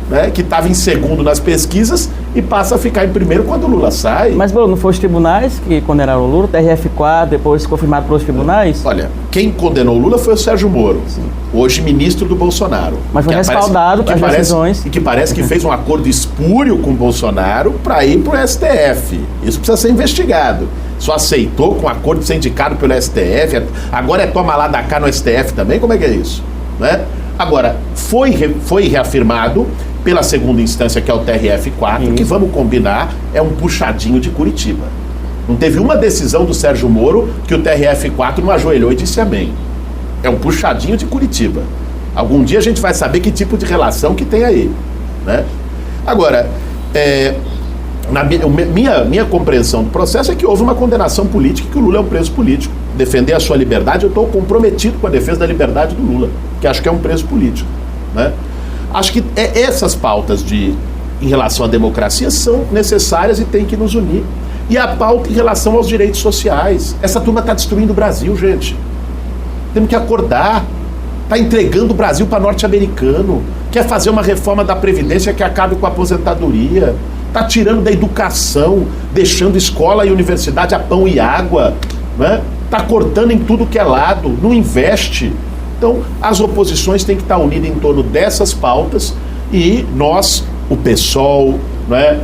né, que estava em segundo nas pesquisas e passa a ficar em primeiro quando o Lula sai. Mas, Bruno, não foi os tribunais que condenaram o Lula, o TRF4, depois confirmado pelos tribunais? Olha, quem condenou o Lula foi o Sérgio Moro, hoje ministro do Bolsonaro. Mas foi respaldado as decisões. E que parece que fez um acordo espúrio com o Bolsonaro para ir para o STF. Isso precisa ser investigado. Só aceitou com acordo sindicado pelo STF, agora é toma lá da cá no STF também? Como é que é isso? Né? Agora, foi reafirmado pela segunda instância, que é o TRF4, que, vamos combinar, é um puxadinho de Curitiba. Não teve uma decisão do Sérgio Moro que o TRF4 não ajoelhou e disse amém. É um puxadinho de Curitiba. Algum dia a gente vai saber que tipo de relação que tem aí, né? Agora, minha compreensão do processo é que houve uma condenação política, que o Lula é um preso político. Defender a sua liberdade, eu estou comprometido com a defesa da liberdade do Lula, que acho que é um preso político, né? Acho que essas pautas em relação à democracia são necessárias e tem que nos unir. E a pauta em relação aos direitos sociais. Essa turma está destruindo o Brasil, gente. Temos que acordar. Está entregando o Brasil para norte-americano. Quer fazer uma reforma da Previdência que acabe com a aposentadoria. Está tirando da educação, deixando escola e universidade a pão e água, né? Está cortando em tudo que é lado, não investe. Então, as oposições têm que estar unidas em torno dessas pautas e nós, o PSOL, né,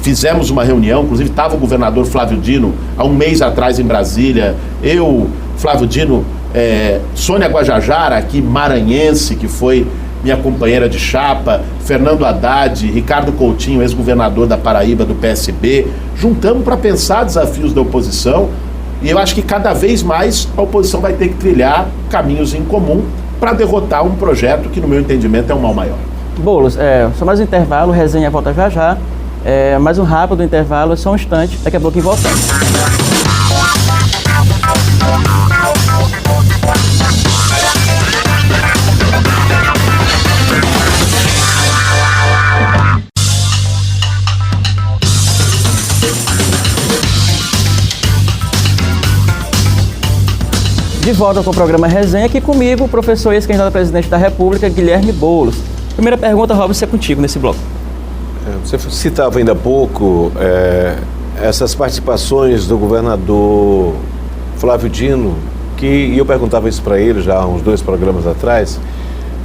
fizemos uma reunião, inclusive estava o governador Flávio Dino há um mês atrás em Brasília, Flávio Dino, Sônia Guajajara, aqui maranhense, que foi minha companheira de chapa, Fernando Haddad, Ricardo Coutinho, ex-governador da Paraíba do PSB, juntamos para pensar desafios da oposição. E eu acho que cada vez mais a oposição vai ter que trilhar caminhos em comum para derrotar um projeto que, no meu entendimento, é um mal maior. Boulos, só mais um intervalo, resenha volta já já. Mais um rápido intervalo, só um instante, daqui a pouquinho voltamos. De volta com o programa Resenha, aqui comigo, o professor ex-candidato a presidente da República, Guilherme Boulos. Primeira pergunta, Robson, é contigo nesse bloco. Você citava ainda há pouco essas participações do governador Flávio Dino, e eu perguntava isso para ele já há uns 2 programas atrás,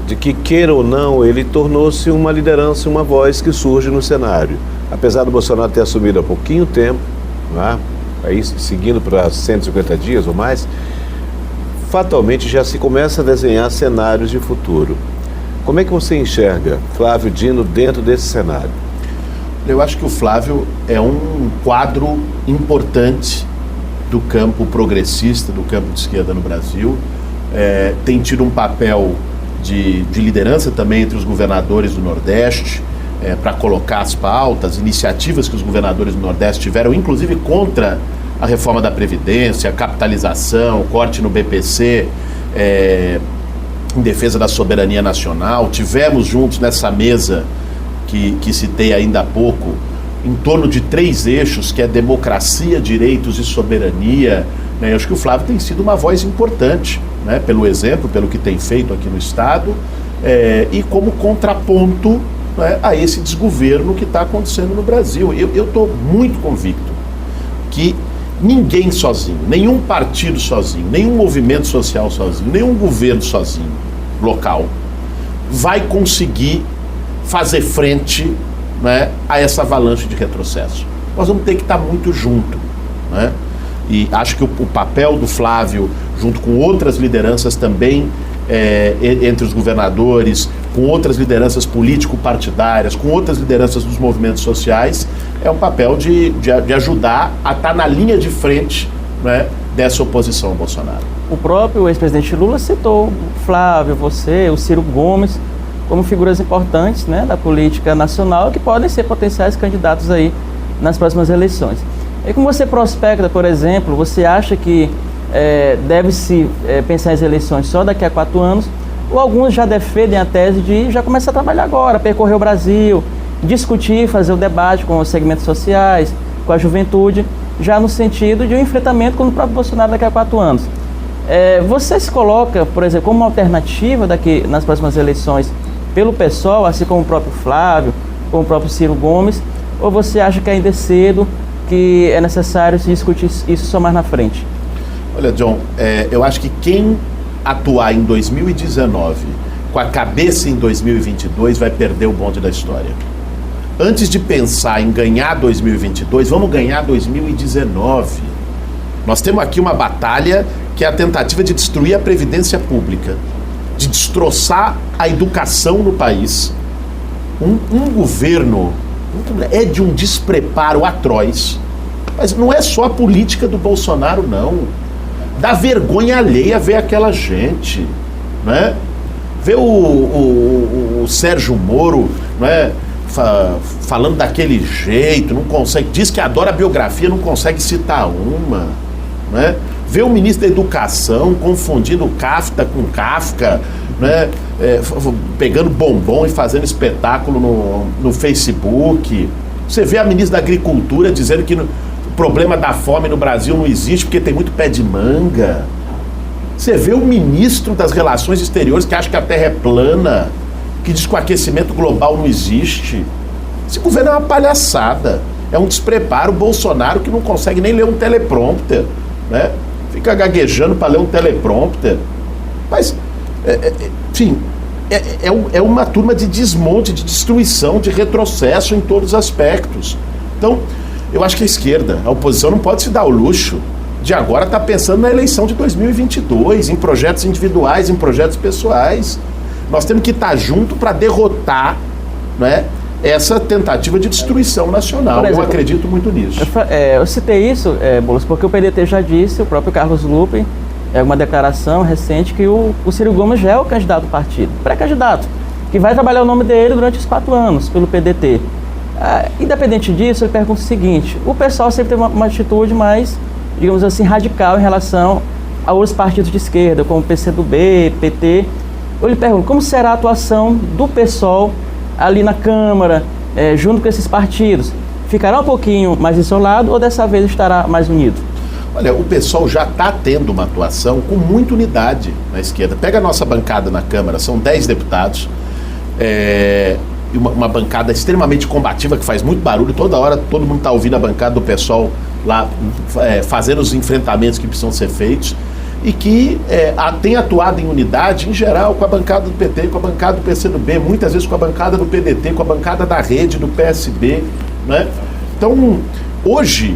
de que, queira ou não, ele tornou-se uma liderança, uma voz que surge no cenário. Apesar do Bolsonaro ter assumido há pouquinho tempo, né, aí seguindo para 150 dias ou mais, fatalmente já se começa a desenhar cenários de futuro. Como é que você enxerga Flávio Dino dentro desse cenário? Eu acho que o Flávio é um quadro importante do campo progressista, do campo de esquerda no Brasil. Tem tido um papel de liderança também entre os governadores do Nordeste, para colocar as pautas, iniciativas que os governadores do Nordeste tiveram, inclusive contra a reforma da Previdência, a capitalização, o corte no BPC, em defesa da soberania nacional. Tivemos juntos nessa mesa que citei ainda há pouco, em torno de 3 eixos, que é democracia, direitos e soberania. Eu acho que o Flávio tem sido uma voz importante, né, pelo exemplo, pelo que tem feito aqui no Estado, e como contraponto, né, a esse desgoverno que está acontecendo no Brasil. Eu estou muito convicto que ninguém sozinho, nenhum partido sozinho, nenhum movimento social sozinho, nenhum governo sozinho, local, vai conseguir fazer frente, né, a essa avalanche de retrocesso. Nós vamos ter que estar muito junto, né? E acho que o papel do Flávio, junto com outras lideranças também, entre os governadores, com outras lideranças político-partidárias, com outras lideranças dos movimentos sociais, é um papel de ajudar a estar na linha de frente, né, dessa oposição ao Bolsonaro. O próprio ex-presidente Lula citou o Flávio, você, o Ciro Gomes, como figuras importantes, né, da política nacional, que podem ser potenciais candidatos aí nas próximas eleições. E como você prospecta, por exemplo, você acha que deve-se pensar as eleições só daqui a 4 anos, ou alguns já defendem a tese de já começar a trabalhar agora, percorrer o Brasil, discutir, fazer o debate com os segmentos sociais, com a juventude, já no sentido de um enfrentamento com o próprio Bolsonaro daqui a 4 anos. Você se coloca, por exemplo, como uma alternativa daqui nas próximas eleições pelo PSOL, assim como o próprio Flávio, como o próprio Ciro Gomes, ou você acha que ainda é cedo, que é necessário se discutir isso só mais na frente? Olha, John, eu acho que quem atuar em 2019 com a cabeça em 2022 vai perder o bonde da história. Antes de pensar em ganhar 2022, vamos ganhar 2019. Nós temos aqui uma batalha que é a tentativa de destruir a Previdência Pública, de destroçar a educação no país. Um governo é de um despreparo atroz, mas não é só a política do Bolsonaro, não. Dá vergonha alheia ver aquela gente, né? Ver o Sérgio Moro, né, falando daquele jeito, não consegue, diz que adora a biografia, não consegue citar uma, né? Ver o ministro da Educação confundindo Kafka com Kafka, né? Pegando bombom e fazendo espetáculo no Facebook. Você vê a ministra da Agricultura dizendo que o problema da fome no Brasil não existe porque tem muito pé de manga. Você vê o ministro das Relações Exteriores que acha que a Terra é plana, que diz que o aquecimento global não existe. Esse governo é uma palhaçada, é um despreparo. O Bolsonaro que não consegue nem ler um teleprompter, né? Fica gaguejando para ler um teleprompter. Mas, enfim, é uma turma de desmonte, de destruição, de retrocesso em todos os aspectos. Então, eu acho que a esquerda, a oposição, não pode se dar o luxo de agora estar pensando na eleição de 2022, em projetos individuais, em projetos pessoais. Nós temos que estar junto para derrotar, né, essa tentativa de destruição nacional. Exemplo, eu acredito muito nisso. Eu citei isso, Boulos, porque o PDT já disse, o próprio Carlos Lupe, uma declaração recente, que o Ciro Gomes já é o candidato do partido, pré-candidato, que vai trabalhar o nome dele durante os 4 anos pelo PDT. Independente disso, eu pergunto o seguinte: o pessoal sempre tem uma atitude mais, digamos assim, radical em relação a outros partidos de esquerda, como o PCdoB, PT. Eu lhe pergunto, como será a atuação do PSOL ali na Câmara, junto com esses partidos? Ficará um pouquinho mais isolado ou dessa vez estará mais unido? Olha, o PSOL já está tendo uma atuação com muita unidade na esquerda. Pega a nossa bancada na Câmara, são 10 deputados, uma bancada extremamente combativa, que faz muito barulho, toda hora todo mundo está ouvindo a bancada do PSOL lá fazendo os enfrentamentos que precisam ser feitos. e que tem atuado em unidade, em geral, com a bancada do PT, com a bancada do PCdoB, muitas vezes com a bancada do PDT, com a bancada da Rede, do PSB, né? Então, hoje,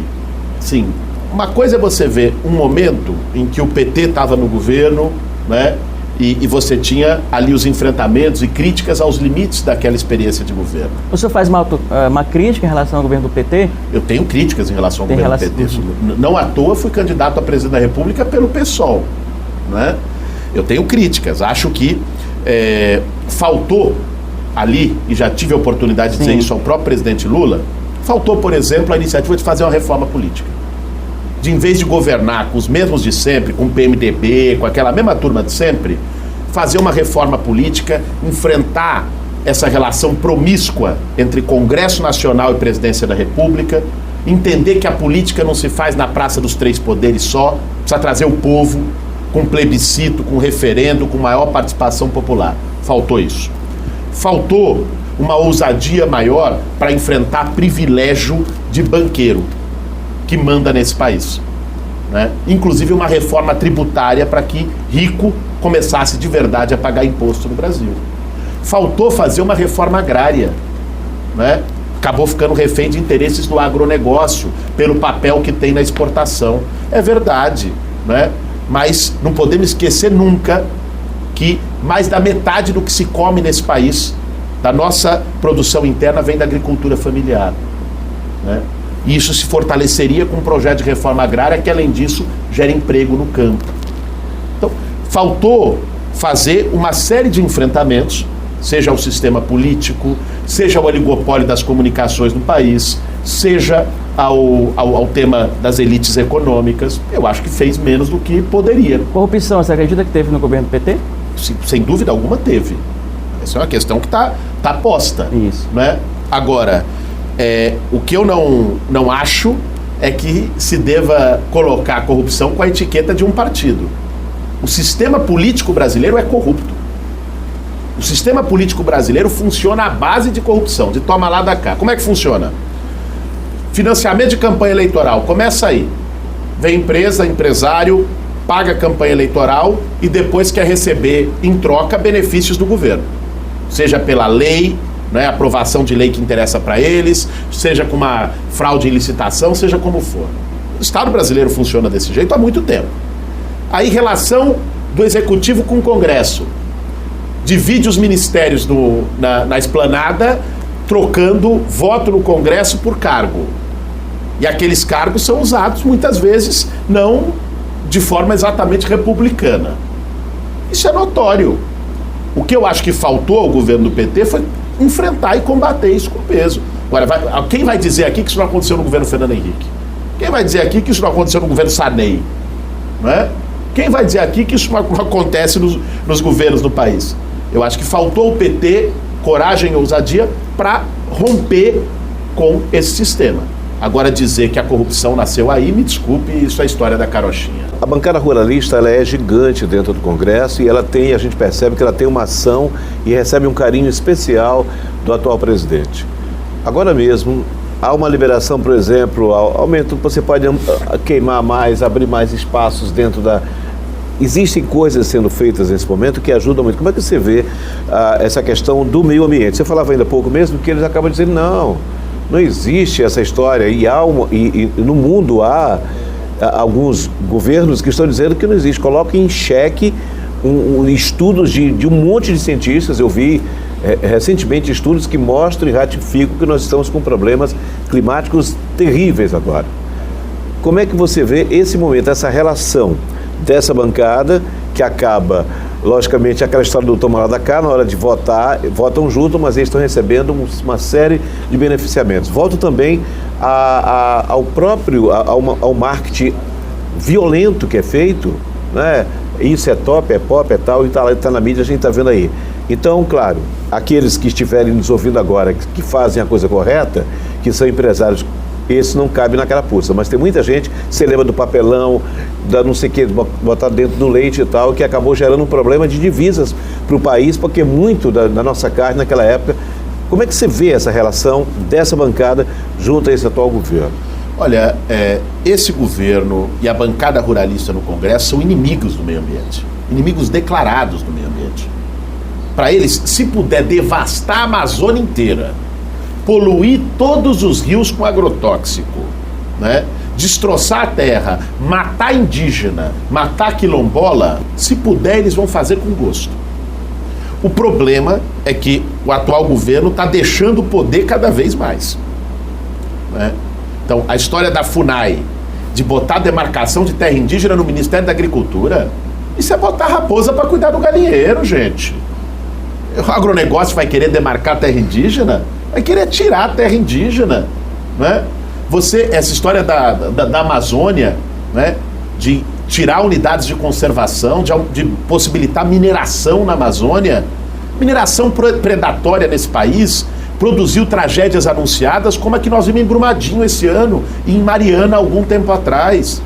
sim, uma coisa é você ver um momento em que o PT estava no governo, né? E você tinha ali os enfrentamentos e críticas aos limites daquela experiência de governo. O senhor faz uma crítica em relação ao governo do PT? Eu tenho críticas em relação ao governo do PT. Não à toa fui candidato a presidente da República pelo PSOL, né? Eu tenho críticas. Acho que faltou ali, e já tive a oportunidade de dizer isso ao próprio presidente Lula, faltou, por exemplo, a iniciativa de fazer uma reforma política. De, em vez de governar com os mesmos de sempre, com o PMDB, com aquela mesma turma de sempre, fazer uma reforma política, enfrentar essa relação promíscua entre Congresso Nacional e Presidência da República, entender que a política não se faz na Praça dos Três Poderes só, precisa trazer o povo com plebiscito, com referendo, com maior participação popular. Faltou isso. Faltou uma ousadia maior para enfrentar privilégio de banqueiro que manda nesse país, né? Inclusive uma reforma tributária para que rico começasse de verdade a pagar imposto no Brasil. Faltou fazer uma reforma agrária, né? Acabou ficando refém de interesses do agronegócio, pelo papel que tem na exportação. É verdade, né? Mas não podemos esquecer nunca que mais da metade do que se come nesse país, da nossa produção interna, vem da agricultura familiar, né? E isso se fortaleceria com um projeto de reforma agrária que, além disso, gera emprego no campo. Então, faltou fazer uma série de enfrentamentos, seja ao sistema político, seja ao oligopólio das comunicações no país, seja ao tema das elites econômicas. Eu acho que fez menos do que poderia. Corrupção, você acredita que teve no governo do PT? Sem dúvida alguma teve. Essa é uma questão que está posta. Isso. Né? Agora, o que eu não acho é que se deva colocar a corrupção com a etiqueta de um partido. O sistema político brasileiro é corrupto. O sistema político brasileiro funciona à base de corrupção, de toma lá da cá. Como é que funciona? Financiamento de campanha eleitoral, começa aí. Vem empresa, empresário, paga a campanha eleitoral e depois quer receber em troca benefícios do governo. Seja pela lei, né, aprovação de lei que interessa para eles, seja com uma fraude em licitação, seja como for. O Estado brasileiro funciona desse jeito há muito tempo. Aí, relação do Executivo com o Congresso. Divide os ministérios na esplanada, trocando voto no Congresso por cargo. E aqueles cargos são usados, muitas vezes, não de forma exatamente republicana. Isso é notório. O que eu acho que faltou ao governo do PT foi enfrentar e combater isso com peso. Agora, quem vai dizer aqui que isso não aconteceu no governo Fernando Henrique? Quem vai dizer aqui que isso não aconteceu no governo Sarney? Não é? Quem vai dizer aqui que isso não acontece nos governos do país? Eu acho que faltou ao PT coragem e ousadia para romper com esse sistema. Agora, dizer que a corrupção nasceu aí, me desculpe, isso é a história da carochinha. A bancada ruralista, ela é gigante dentro do Congresso e a gente percebe que ela tem uma ação e recebe um carinho especial do atual presidente. Agora mesmo, há uma liberação, por exemplo, aumento, você pode queimar mais, abrir mais espaços dentro da... Existem coisas sendo feitas nesse momento que ajudam muito. Como é que você vê essa questão do meio ambiente? Você falava ainda há pouco mesmo que eles acabam dizendo, não existe essa história. E no mundo há alguns governos que estão dizendo que não existe. Coloquem em xeque estudos de um monte de cientistas. Eu vi recentemente estudos que mostram e ratificam que nós estamos com problemas climáticos terríveis agora. Como é que você vê esse momento, essa relação dessa bancada que acaba, logicamente, aquela história do toma lá da cá, na hora de votar, votam junto, mas eles estão recebendo uma série de beneficiamentos. Volto também ao marketing violento que é feito, né? Isso é top, é pop, é tal, e tá na mídia, a gente está vendo aí. Então, claro, aqueles que estiverem nos ouvindo agora, que fazem a coisa correta, que são empresários, esse não cabe na carapuça, mas tem muita gente, você lembra do papelão, da não sei o que, botar dentro do leite e tal, que acabou gerando um problema de divisas para o país, porque muito da nossa carne naquela época. Como é que você vê essa relação dessa bancada junto a esse atual governo? Olha, esse governo e a bancada ruralista no Congresso são inimigos do meio ambiente, inimigos declarados do meio ambiente. Para eles, se puder devastar a Amazônia inteira, poluir todos os rios com agrotóxico, né? Destroçar a terra, matar indígena, matar quilombola, se puder, eles vão fazer com gosto. O problema é que o atual governo está deixando o poder cada vez mais, né? Então, a história da FUNAI, de botar a demarcação de terra indígena no Ministério da Agricultura, isso é botar raposa para cuidar do galinheiro, gente. O agronegócio vai querer demarcar a terra indígena? Vai querer tirar a terra indígena, né? Essa história da Amazônia, né? De tirar unidades de conservação, de possibilitar mineração na Amazônia, mineração predatória nesse país, produziu tragédias anunciadas como a que nós vimos em Brumadinho esse ano e em Mariana algum tempo atrás.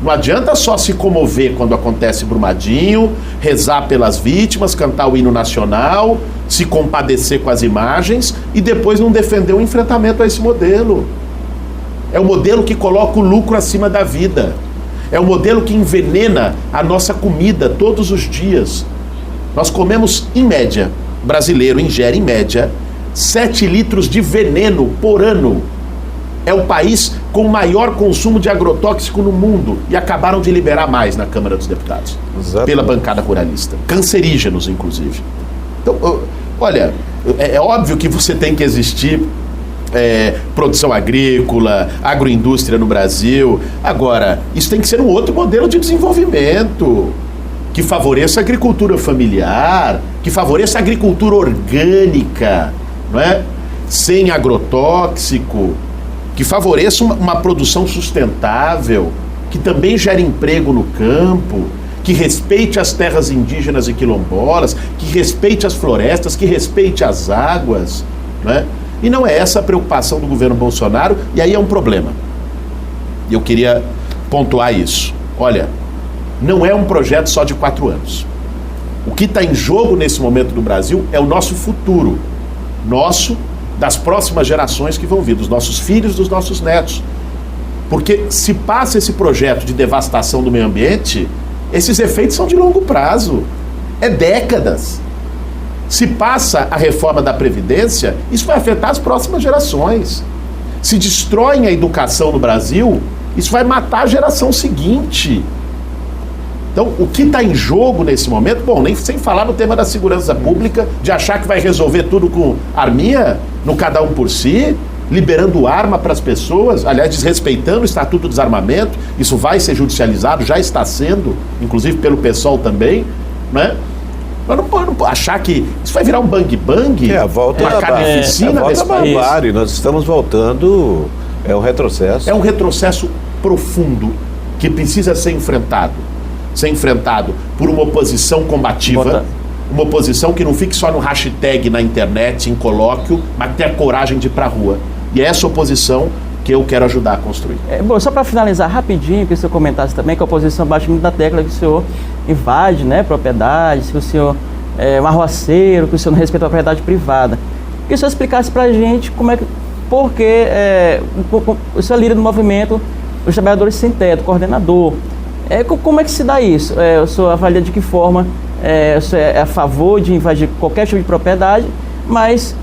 Não adianta só se comover quando acontece Brumadinho, rezar pelas vítimas, cantar o hino nacional, se compadecer com as imagens e depois não defender o enfrentamento a esse modelo. É o modelo que coloca o lucro acima da vida. É o modelo que envenena a nossa comida todos os dias. Nós comemos, em média, brasileiro ingere, em média, 7 litros de veneno por ano. É o país com o maior consumo de agrotóxico no mundo. E acabaram de liberar mais na Câmara dos Deputados. Exatamente. Pela bancada ruralista. Cancerígenos, inclusive. Então, olha, é óbvio que você tem que existir produção agrícola, agroindústria no Brasil. Agora, isso tem que ser um outro modelo de desenvolvimento que favoreça a agricultura familiar, que favoreça a agricultura orgânica, não é? Sem agrotóxico, que favoreça uma produção sustentável, que também gere emprego no campo, que respeite as terras indígenas e quilombolas, que respeite as florestas, que respeite as águas, não é? E não é essa a preocupação do governo Bolsonaro, e aí é um problema. E eu queria pontuar isso. Olha, não é um projeto só de 4 anos. O que está em jogo nesse momento no Brasil é o nosso futuro. Nosso, das próximas gerações que vão vir, dos nossos filhos, dos nossos netos. Porque se passa esse projeto de devastação do meio ambiente, esses efeitos são de longo prazo. É décadas. Se passa a reforma da Previdência, isso vai afetar as próximas gerações. Se destroem a educação no Brasil, isso vai matar a geração seguinte. Então, o que está em jogo nesse momento, bom, nem sem falar no tema da segurança pública, de achar que vai resolver tudo com arminha, no cada um por si, liberando arma para as pessoas, aliás, desrespeitando o Estatuto do Desarmamento, isso vai ser judicializado, já está sendo, inclusive pelo PSOL também, né? Mas não achar que isso vai virar um bang-bang, uma carnificina nesse país. Nós estamos voltando, é um retrocesso. É um retrocesso profundo que precisa ser enfrentado. Ser enfrentado por uma oposição combativa, uma oposição que não fique só no hashtag na internet, em colóquio, mas tenha coragem de ir para a rua. E é essa oposição que eu quero ajudar a construir. Bom, só para finalizar rapidinho, que o senhor comentasse também que a oposição bate muito na tecla que o senhor invade, né, propriedades, que o senhor é um arruaceiro, que o senhor não respeita a propriedade privada. Que o senhor explicasse para a gente por que o senhor é líder do movimento dos trabalhadores sem teto, coordenador. Como é que se dá isso? O senhor avalia de que forma o senhor é a favor de invadir qualquer tipo de propriedade, mas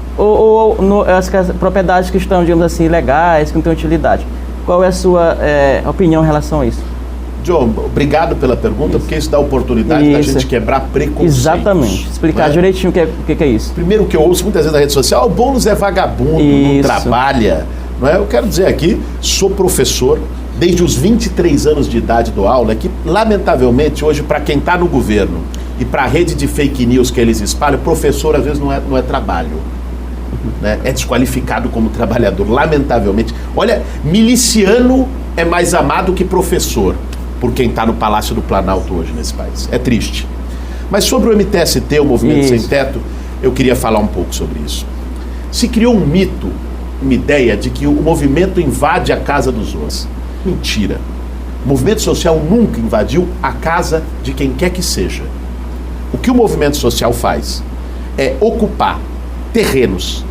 as propriedades que estão, digamos assim, ilegais, que não têm utilidade. Qual é a sua opinião em relação a isso? John, obrigado pela pergunta, porque isso dá oportunidade da gente quebrar preconceitos. Exatamente. Explicar direitinho o que é isso. Primeiro, que eu ouço muitas vezes na rede social, o Boulos é vagabundo, não trabalha. Não é? Eu quero dizer aqui, sou professor, desde os 23 anos de idade dou aula, que lamentavelmente hoje, para quem está no governo e para a rede de fake news que eles espalham, professor às vezes não é trabalho. Né? É desqualificado como trabalhador, lamentavelmente. Olha, miliciano é mais amado que professor, por quem está no Palácio do Planalto hoje nesse país. É triste. Mas sobre o MTST, o Movimento Sem Teto, eu queria falar um pouco sobre isso. Se criou um mito, uma ideia de que o movimento invade a casa dos outros. Mentira. O movimento social nunca invadiu a casa de quem quer que seja. O que o movimento social faz é ocupar terrenos,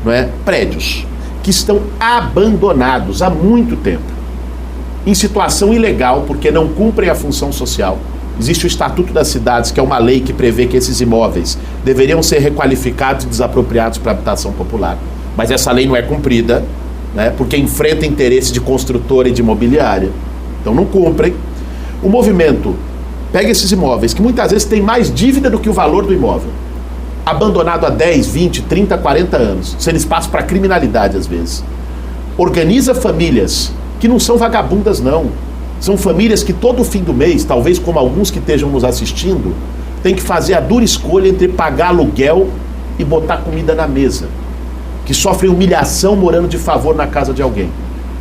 não é? Prédios, que estão abandonados há muito tempo, em situação ilegal, porque não cumprem a função social. Existe o Estatuto das Cidades, que é uma lei que prevê que esses imóveis deveriam ser requalificados e desapropriados para habitação popular. Mas essa lei não é cumprida, né, porque enfrenta interesse de construtora e de imobiliária. Então não cumprem. O movimento pega esses imóveis, que muitas vezes têm mais dívida do que o valor do imóvel, abandonado há 10, 20, 30, 40 anos, sendo espaço para criminalidade às vezes. Organiza famílias que não são vagabundas, não. São famílias que todo fim do mês, talvez como alguns que estejam nos assistindo, tem que fazer a dura escolha entre pagar aluguel e botar comida na mesa, que sofrem humilhação morando de favor na casa de alguém.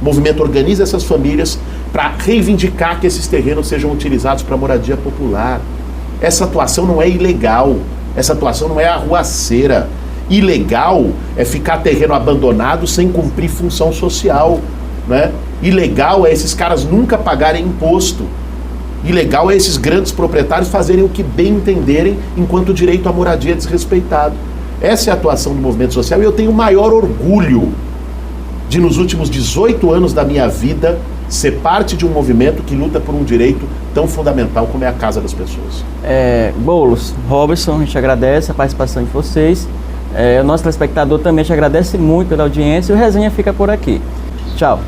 O movimento organiza essas famílias para reivindicar que esses terrenos sejam utilizados para moradia popular. Essa atuação não é ilegal, essa atuação não é arruaceira. Ilegal é ficar terreno abandonado sem cumprir função social, né? Ilegal é esses caras nunca pagarem imposto. Ilegal é esses grandes proprietários fazerem o que bem entenderem enquanto o direito à moradia é desrespeitado. Essa é a atuação do movimento social e eu tenho o maior orgulho de, nos últimos 18 anos da minha vida, ser parte de um movimento que luta por um direito tão fundamental como é a casa das pessoas. Boulos, Robertson, a gente agradece a participação de vocês. O nosso telespectador também te agradece muito pela audiência e o Resenha fica por aqui. Tchau.